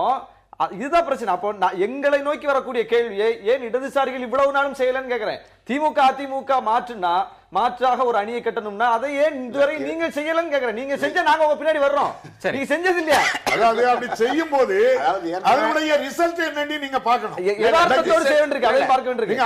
இதுதான் பிரச்சனை. அப்போ எங்களை நோக்கி வரக்கூடிய கேள்வியை ஏன் இடதுசாரிகள் இவ்வளவு நாளும் செய்யலன்னு கேட்கிறேன். திமுக அதிமுக மாற்றுனா மாற்றாக ஒரு அணியை கட்டணும்னா அதை ஏன் இதுவரை நீங்க செய்யலன்னு கேக்குறேன். நீங்க செஞ்சா நாங்க உங்க பின்னாடி வர்றோம். நீங்க செஞ்சது இல்லையா? அதாவது அப்படி செய்யும் போது அதனுடைய ரிசல்ட் என்னன்னு நீங்க பார்க்கணும். யதார்த்தத்தோடு செய்ய வேண்டியிருக்கு, அதை பார்க்க வேண்டியிருக்கு.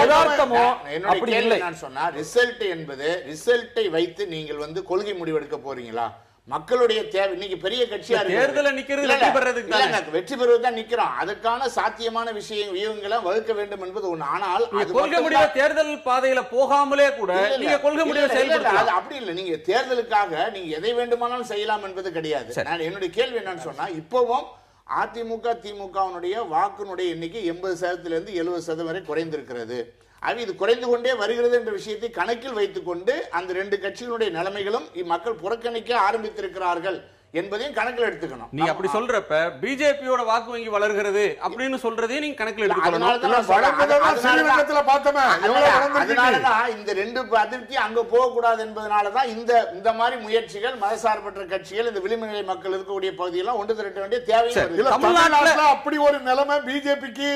யதார்த்தமோ அப்படி இல்லை. நான் சொன்னா ரிசல்ட் என்பது ரிசல்ட்டை வைத்து நீங்கள் வந்து கொள்கை முடிவெடுக்க போறீங்களா? மக்களுடைய தேவை இன்னைக்கு பெரிய கட்சியா தேர்தல நிக்கிறது வெற்றி பெறதுக்கு தான், வெற்றி பெறுவது தான் நிக்கிறோம். அதுக்கான சாத்தியமான வியூகங்களை வகுக்க வேண்டும் என்பது ஒண்ணு. ஆனால் கொள்கை முடிவை தேர்தல் பாதையில போகாமலே கூட நீங்க கொள்கை முடிவை செயல்படுத்தலாம். அப்படி இல்லை. நீங்க தேர்தலுக்காக நீங்க எதை வேண்டுமானாலும் செய்யலாம் என்பது கிடையாது. என்னுடைய கேள்வி என்னன்னு சொன்னா, இப்பவும் அதிமுக திமுகவுடைய வாக்குனுடைய எண்ணிக்கை 80% 70% வரை குறைந்திருக்கிறது. இது குறைந்து கொண்டே வருகிறது என்ற விஷயத்தை கணக்கில் வைத்துக் கொண்டு அந்த ரெண்டு கட்சிகளுடைய நிலைமைகளும் மக்கள் புறக்கணிக்க ஆரம்பித்திருக்கிறார்கள் என்பதையும் கணக்கில் எடுத்துக்கணும். நீங்க அப்படி சொல்றப்ப பிஜேபியோட வாக்கு வங்கி வளர்கிறது அப்படின்னு சொல்றதையும் நீங்க கணக்கில் எடுத்துக்கணும். அதனாலதான் இந்த ரெண்டு அதிருப்தி அங்க போக கூடாது என்பதனாலதான் இந்த மாதிரி முயற்சிகள் மதசார்பற்ற கட்சிகள் இந்த விளிம்புநிலை மக்கள் இருக்கக்கூடிய பகுதியெல்லாம் ஒன்று திரட்ட வேண்டிய தேவை. தமிழ்நாட்டுல அப்படி ஒரு நிலைமை பிஜேபிக்கு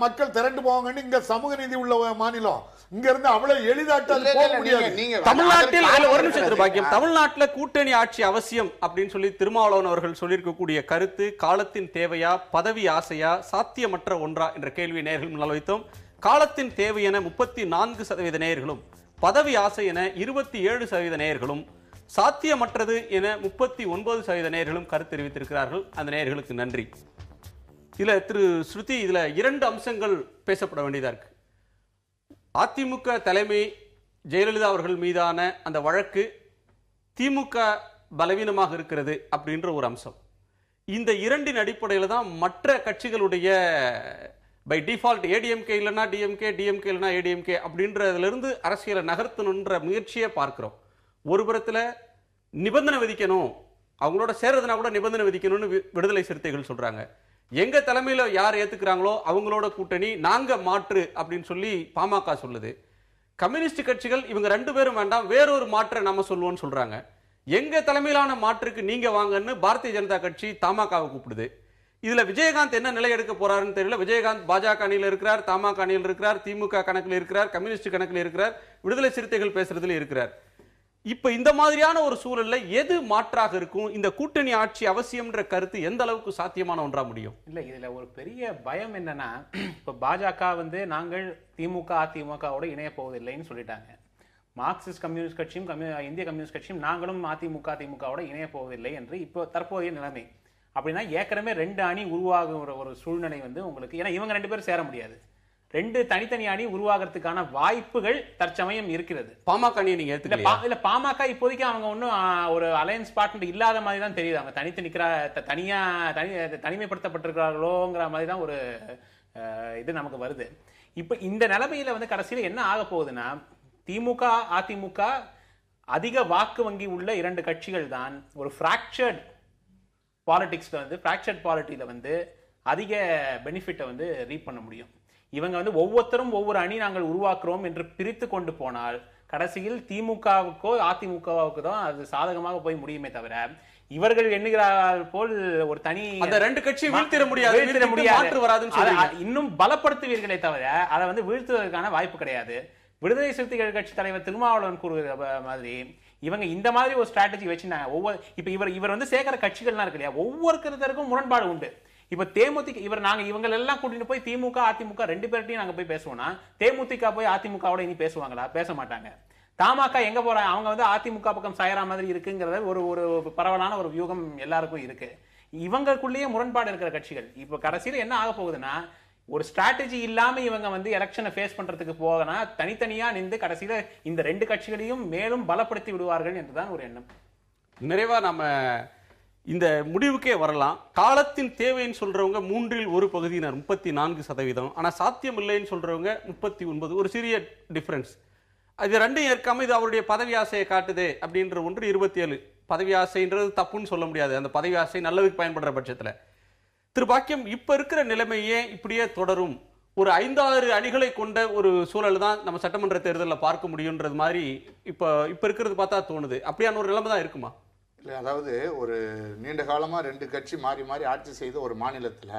மக்கள் திரண்டு போவாங்கன்னு இங்க சமூக நீதி உள்ள மாநிலம் இங்க இருந்து அவ்வளவு எளிதாட்டால் போக முடியாது. தமிழ்நாட்டில் ஒரு நிமிஷம் பாக்கியம், தமிழ்நாட்டுல கூட்டணி ஆட்சி அவசியம் அப்படின்னு சொல்லி திருமாவளவன் அவர்கள் சொல்லியிருக்கக்கூடிய கருத்து காலத்தின் தேவையா, பதவி ஆசையா, சாத்தியமற்ற ஒன்றா என்ற கேள்வி நேயர்கள் முன்னால் வைத்தோம். காலத்தின் தேவை என 34% நேயர்களும், பதவி ஆசை என 27% நேயர்களும், சாத்தியமற்றது என 39% நேயர்களும் கருத்து தெரிவித்திருக்கிறார்கள். அந்த நேயர்களுக்கு நன்றி. இதுல திரு ஸ்ருதி, இதுல 2 அம்சங்கள் பேசப்பட வேண்டியதா இருக்கு. அதிமுக தலைமை ஜெயலலிதா அவர்கள் மீதான அந்த வழக்கு திமுக பலவீனமாக இருக்கிறது அப்படின்ற ஒரு அம்சம். இந்த இரண்டின் அடிப்படையில் தான் மற்ற கட்சிகளுடைய பை டிஃபால்ட் ஏடிஎம்கே இல்லைன்னா டிஎம்கே, டிஎம்கே இல்லைன்னா ஏடிஎம்கே அப்படின்றதுல இருந்து அரசியலை நகர்த்தணுன்ற முயற்சியை பார்க்கிறோம். ஒரு புறத்தில் நிபந்தனை விதிக்கணும், அவங்களோட சேர்றதுனா கூட நிபந்தனை விதிக்கணும்னு விடுதலை சிறுத்தைகள் சொல்றாங்க. எங்க தலைமையில யார் ஏத்துக்கிறாங்களோ அவங்களோட கூட்டணி நாங்க மாற்று அப்படின்னு சொல்லி பாமக சொல்லுது. கம்யூனிஸ்ட் கட்சிகள் இவங்க 2 பேரும் வேண்டாம், வேறொரு மாற்றை நம்ம சொல்லுவோம்னு சொல்றாங்க. எங்க தலைமையிலான மாற்றுக்கு நீங்க வாங்கன்னு பாரதிய ஜனதா கட்சி தமாகாவை கூப்பிடுது. இதுல விஜயகாந்த் என்ன நிலை எடுக்க போறாருன்னு தெரியல. விஜயகாந்த் பாஜக அணியில் இருக்கிறார், தமாக அணியில் இருக்கிறார், திமுக கணக்கில் இருக்கிறார், கம்யூனிஸ்ட் கணக்கில் இருக்கிறார், விடுதலை சிறுத்தைகள் பேசுறதுல இருக்கிறார். இப்ப இந்த மாதிரியான ஒரு சூழல்ல எது மாற்றாக இருக்கும்? இந்த கூட்டணி ஆட்சி அவசியம்ன்ற கருத்து எந்த அளவுக்கு சாத்தியமான ஒன்றா முடியும்? இல்ல, இதுல ஒரு பெரிய பயம் என்னன்னா, இப்ப பாஜக நாங்கள் திமுக அதிமுகவோட இணைய போவதில்லைன்னு சொல்லிட்டாங்க. மார்க்சிஸ்ட் கம்யூனிஸ்ட் கட்சியும் இந்திய கம்யூனிஸ்ட் கட்சியும் நாங்களும் அதிமுக திமுகவோட இணைய போவதில்லை என்று இப்போ தற்போதைய நிலைமை. அப்படின்னா ஏற்கனவே 2 அணி உருவாகும் ஒரு சூழ்நிலை உங்களுக்கு, ஏன்னா இவங்க 2 பேரும் சேர முடியாது. 2 தனித்தனி அணி உருவாகிறதுக்கான வாய்ப்புகள் தற்சமயம் இருக்கிறது. பாமக அணி நீங்க இல்ல, பாமக இப்போதைக்கு அவங்க ஒன்னும் ஒரு அலையன்ஸ் பார்ட்னர் இல்லாத மாதிரி தான் தெரியுது. அவங்க தனிமைப்படுத்தப்பட்டிருக்கிறார்களோங்கிற மாதிரி தான் ஒரு இது நமக்கு வருது. இப்ப இந்த நிலைமையில கடைசியில என்ன ஆக போகுதுன்னா, திமுக அதிமுக அதிக வாக்கு வங்கி உள்ள 2 கட்சிகள் தான் ஒரு பிராக்சர்ட் பாலிடிக்ஸ்ல பிராக்சர்ட் பாலிட்டியில அதிக பெனிஃபிட்டை ரீப் பண்ண முடியும். இவங்க ஒவ்வொருத்தரும் ஒவ்வொரு அணி நாங்கள் உருவாக்குறோம் என்று பிரித்து கொண்டு போனால் கடைசியில் திமுகவுக்கோ அதிமுகவுக்கு தான் அது சாதகமாக போய் முடியுமே தவிர, இவர்கள் எண்ணுகிறார்கள் போல் ஒரு தனி அந்த 2 கட்சி வீழ்த்திட முடியாது, இன்னும் பலப்படுத்துவீர்களே தவிர அதை வீழ்த்துவதற்கான வாய்ப்பு கிடையாது. விடுதலை சிறுத்தைகள் கட்சி தலைவர் திருமாவளவன் கூறுகிற மாதிரி இவங்க இந்த மாதிரி ஒரு ஸ்ட்ராட்டஜி வச்சுனாங்க. இப்ப இவர் சேர்க்கிற கட்சிகள்லாம் இருக்கு இல்லையா, ஒவ்வொருத்தருக்கும் முரண்பாடு உண்டு. இப்ப தேமுதிக இவங்க எல்லாம் கூட்டிட்டு போய் திமுக அதிமுக 2 பேர்ட்டையும் நாங்க போய் பேசுவோம்னா, தேமுதிக போய் அதிமுகவோட இனி பேசுவாங்களா? பேச மாட்டாங்க. தமாக எங்க போறாங்க? அவங்க அதிமுக பக்கம் சாயற மாதிரி இருக்குங்கிறத ஒரு பரவலான ஒரு வியூகம் எல்லாருக்கும் இருக்கு. இவங்களுக்குள்ளேயே முரண்பாடு இருக்கிற கட்சிகள். இப்ப கடைசியில என்ன ஆக போகுதுன்னா, ஒரு ஸ்ட்ராட்டஜி இல்லாம இவங்க எலெக்ஷனை ஃபேஸ் பண்றதுக்கு போகனா தனித்தனியா நின்று கடைசியில இந்த 2 கட்சிகளையும் மேலும் பலப்படுத்தி விடுவார்கள் என்றுதான் ஒரு எண்ணம். நிறைவா நம்ம இந்த முடிவுக்கே வரலாம். காலத்தின் தேவைன்னு சொல்றவங்க 3 1 பகுதியினர் 34%, ஆனா சாத்தியம் இல்லைன்னு சொல்றவங்க 39, ஒரு சிறிய டிஃபரன்ஸ். அது 2 ஏற்காம இது அவருடைய பதவி ஆசையை காட்டுது அப்படின்ற ஒன்று 27. பதவி ஆசைன்றது தப்புன்னு சொல்ல முடியாது. அந்த பதவி ஆசை நல்லதுக்கு பயன்படுற பட்சத்துல திரு பாக்கியம் இப்ப இருக்கிற நிலைமையே இப்படியே தொடரும், ஒரு 5-6 அணிகளை கொண்ட ஒரு சூழல் தான் நம்ம சட்டமன்ற தேர்தலில் பார்க்க முடியும்ன்றது மாதிரி இப்ப இருக்கிறது பார்த்தா தோணுது. அப்படியான ஒரு நிலைமை தான் இருக்குமா? இல்லை, அதாவது ஒரு நீண்ட காலமாக 2 கட்சி மாறி மாறி ஆட்சி செய்த ஒரு மாநிலத்தில்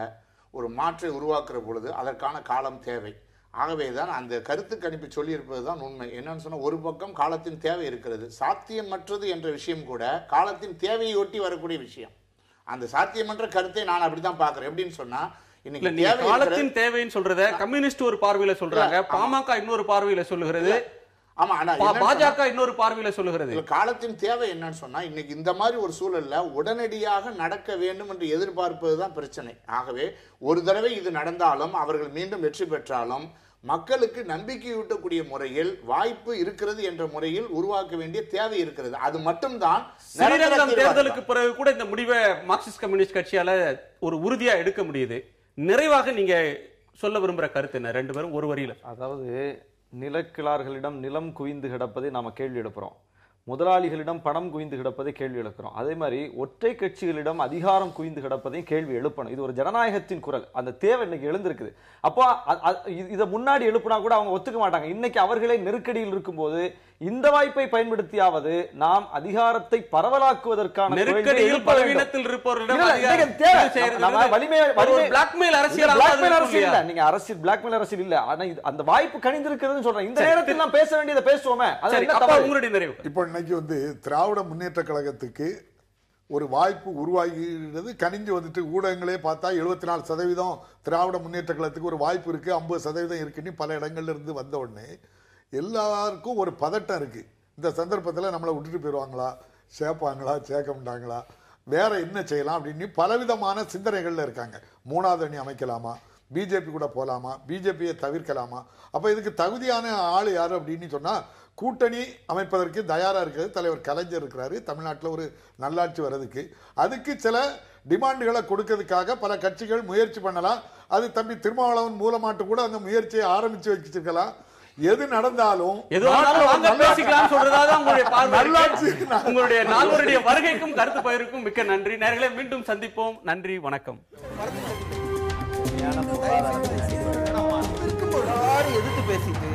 ஒரு மாற்றை உருவாக்குற பொழுது அதற்கான காலம் தேவை. ஆகவேதான் அந்த கருத்து கணிப்பு சொல்லியிருப்பது தான் உண்மை. என்னன்னு சொன்னா, ஒரு பக்கம் காலத்தின் தேவை இருக்கிறது, சாத்தியமற்றது என்ற விஷயம் கூட காலத்தின் தேவையை ஒட்டி வரக்கூடிய விஷயம். அந்த சாத்தியமற்ற கருத்தை நான் அப்படித்தான் பாக்குறேன். எப்படின்னு சொன்னா, இன்னைக்கு காலத்தின் தேவைன்னு சொல்றத கம்யூனிஸ்ட் ஒரு பார்வையில சொல்றாங்க, பாமக இன்னொரு பார்வையில சொல்லுகிறது, ஆமா, ஆனா பாஜக இன்னொரு பார்வையில சொல்லுகிறது. காலத்தின் தேவை என்னன்னு சொன்னா, இன்னைக்கு இந்த மாதிரி ஒரு சூழல்ல உடனடியாக நடக்க வேண்டும் என்று எதிர்பார்ப்பதுதான் பிரச்சனை. ஆகவே ஒரு தடவை இது நடந்தாலும் அவர்கள் மீண்டும் வெற்றி பெற்றாலும் மக்களுக்கு நம்பிக்கையூட்டக்கூடிய முறையில் வாய்ப்பு இருக்கிறது என்ற முறையில் உருவாக்க வேண்டிய தேவை இருக்கிறது. அது மட்டும்தான். ஸ்ரீரங்கம் தேர்தலுக்கு பிறகு கூட இந்த முடிவை மார்க்சிஸ்ட் கம்யூனிஸ்ட் கட்சியால ஒரு உறுதியா எடுக்க முடியுது. நிறைவாக நீங்க சொல்ல விரும்புற கருத்து என்ன? ரெண்டு பேரும் ஒரு வரியில. அதாவது, நிலக்கிழார்களிடம் நிலம் குவிந்து கிடப்பதை நாம கேள்வி எழுப்புறோம், முதலாளிகளிடம் பணம் குவிந்து கிடப்பதை கேள்வி எழுப்புறோம். அதே மாதிரி ஒற்றை கட்சிகளிடம் அதிகாரம் குவிந்து கிடப்பதையும் கேள்வி எழுப்பணும். இது ஒரு ஜனநாயகத்தின் குரல். அந்த தேவை இன்னைக்கு எழுந்திருக்குது. அப்போ இதை முன்னாடி எழுப்புனா கூட அவங்க ஒத்துக்க மாட்டாங்க. இன்னைக்கு அவர்களே நெருக்கடியில் இருக்கும்போது இந்த வாய்ப்பை பயன்படுத்தியாவது நாம் அதிகாரத்தை பரவலாக்குவதற்கான நெருக்கடியில் பலவீனத்தில் இருப்பவர்களிடம் நீங்க அரசியல் பிளாக்மெயில் அரசியல் இல்ல, ஆனா அந்த வாய்ப்பு கணிந்திருக்கிறதுன்னு சொல்றேன். இந்த நேரத்தில் நாம் பேச வேண்டியதை பேசுவோமே. உங்களுடைய நிறைவு. இப்போ இன்னைக்கு திராவிட முன்னேற்ற கழகத்துக்கு ஒரு வாய்ப்பு உருவாகிறது, கணிஞ்சு வந்துட்டு ஊடகங்களே பார்த்தா 74% திராவிட முன்னேற்ற கழகத்துக்கு ஒரு வாய்ப்பு இருக்கு, 50% இருக்குன்னு பல இடங்கள்ல இருந்து வந்த உடனே எல்லாருக்கும் ஒரு பதட்டம் இருக்கு. இந்த சந்தர்ப்பத்தில் நம்மளை விட்டுட்டு போயிடுவாங்களா, சேர்ப்பாங்களா, சேர்க்க மாட்டாங்களா, வேற என்ன செய்யலாம் அப்படின்னு பலவிதமான சிந்தனைகள்ல இருக்காங்க. மூணாவது அணி அமைக்கலாமா, பிஜேபி கூட போலாமா, பிஜேபியை தவிர்க்கலாமா? அப்ப இதுக்கு தகுதியான ஆள் யாரு அப்படின்னு சொன்னா, கூட்டணி அமைப்பதற்கு தயாரா இருக்கிறது தலைவர் கலைஞர் இருக்கிறாரு. தமிழ்நாட்டில் ஒரு நல்லாட்சி வர்றதுக்கு அதுக்கு சில டிமாண்டுகளை கொடுக்கறதுக்காக பல கட்சிகள் முயற்சி பண்ணலாம். அது தம்பி திருமாவளவன் மூலமாட்டு கூட அந்த முயற்சியை ஆரம்பிச்சு வச்சிருக்கலாம். எது நடந்தாலும் உங்களுடைய நால்வருடைய வருகைக்கும் கருத்து பகிர்வுக்கும் மிக்க நன்றி. நேயர்களே, மீண்டும் சந்திப்போம். நன்றி, வணக்கம். எதிர்த்து பேசிட்டு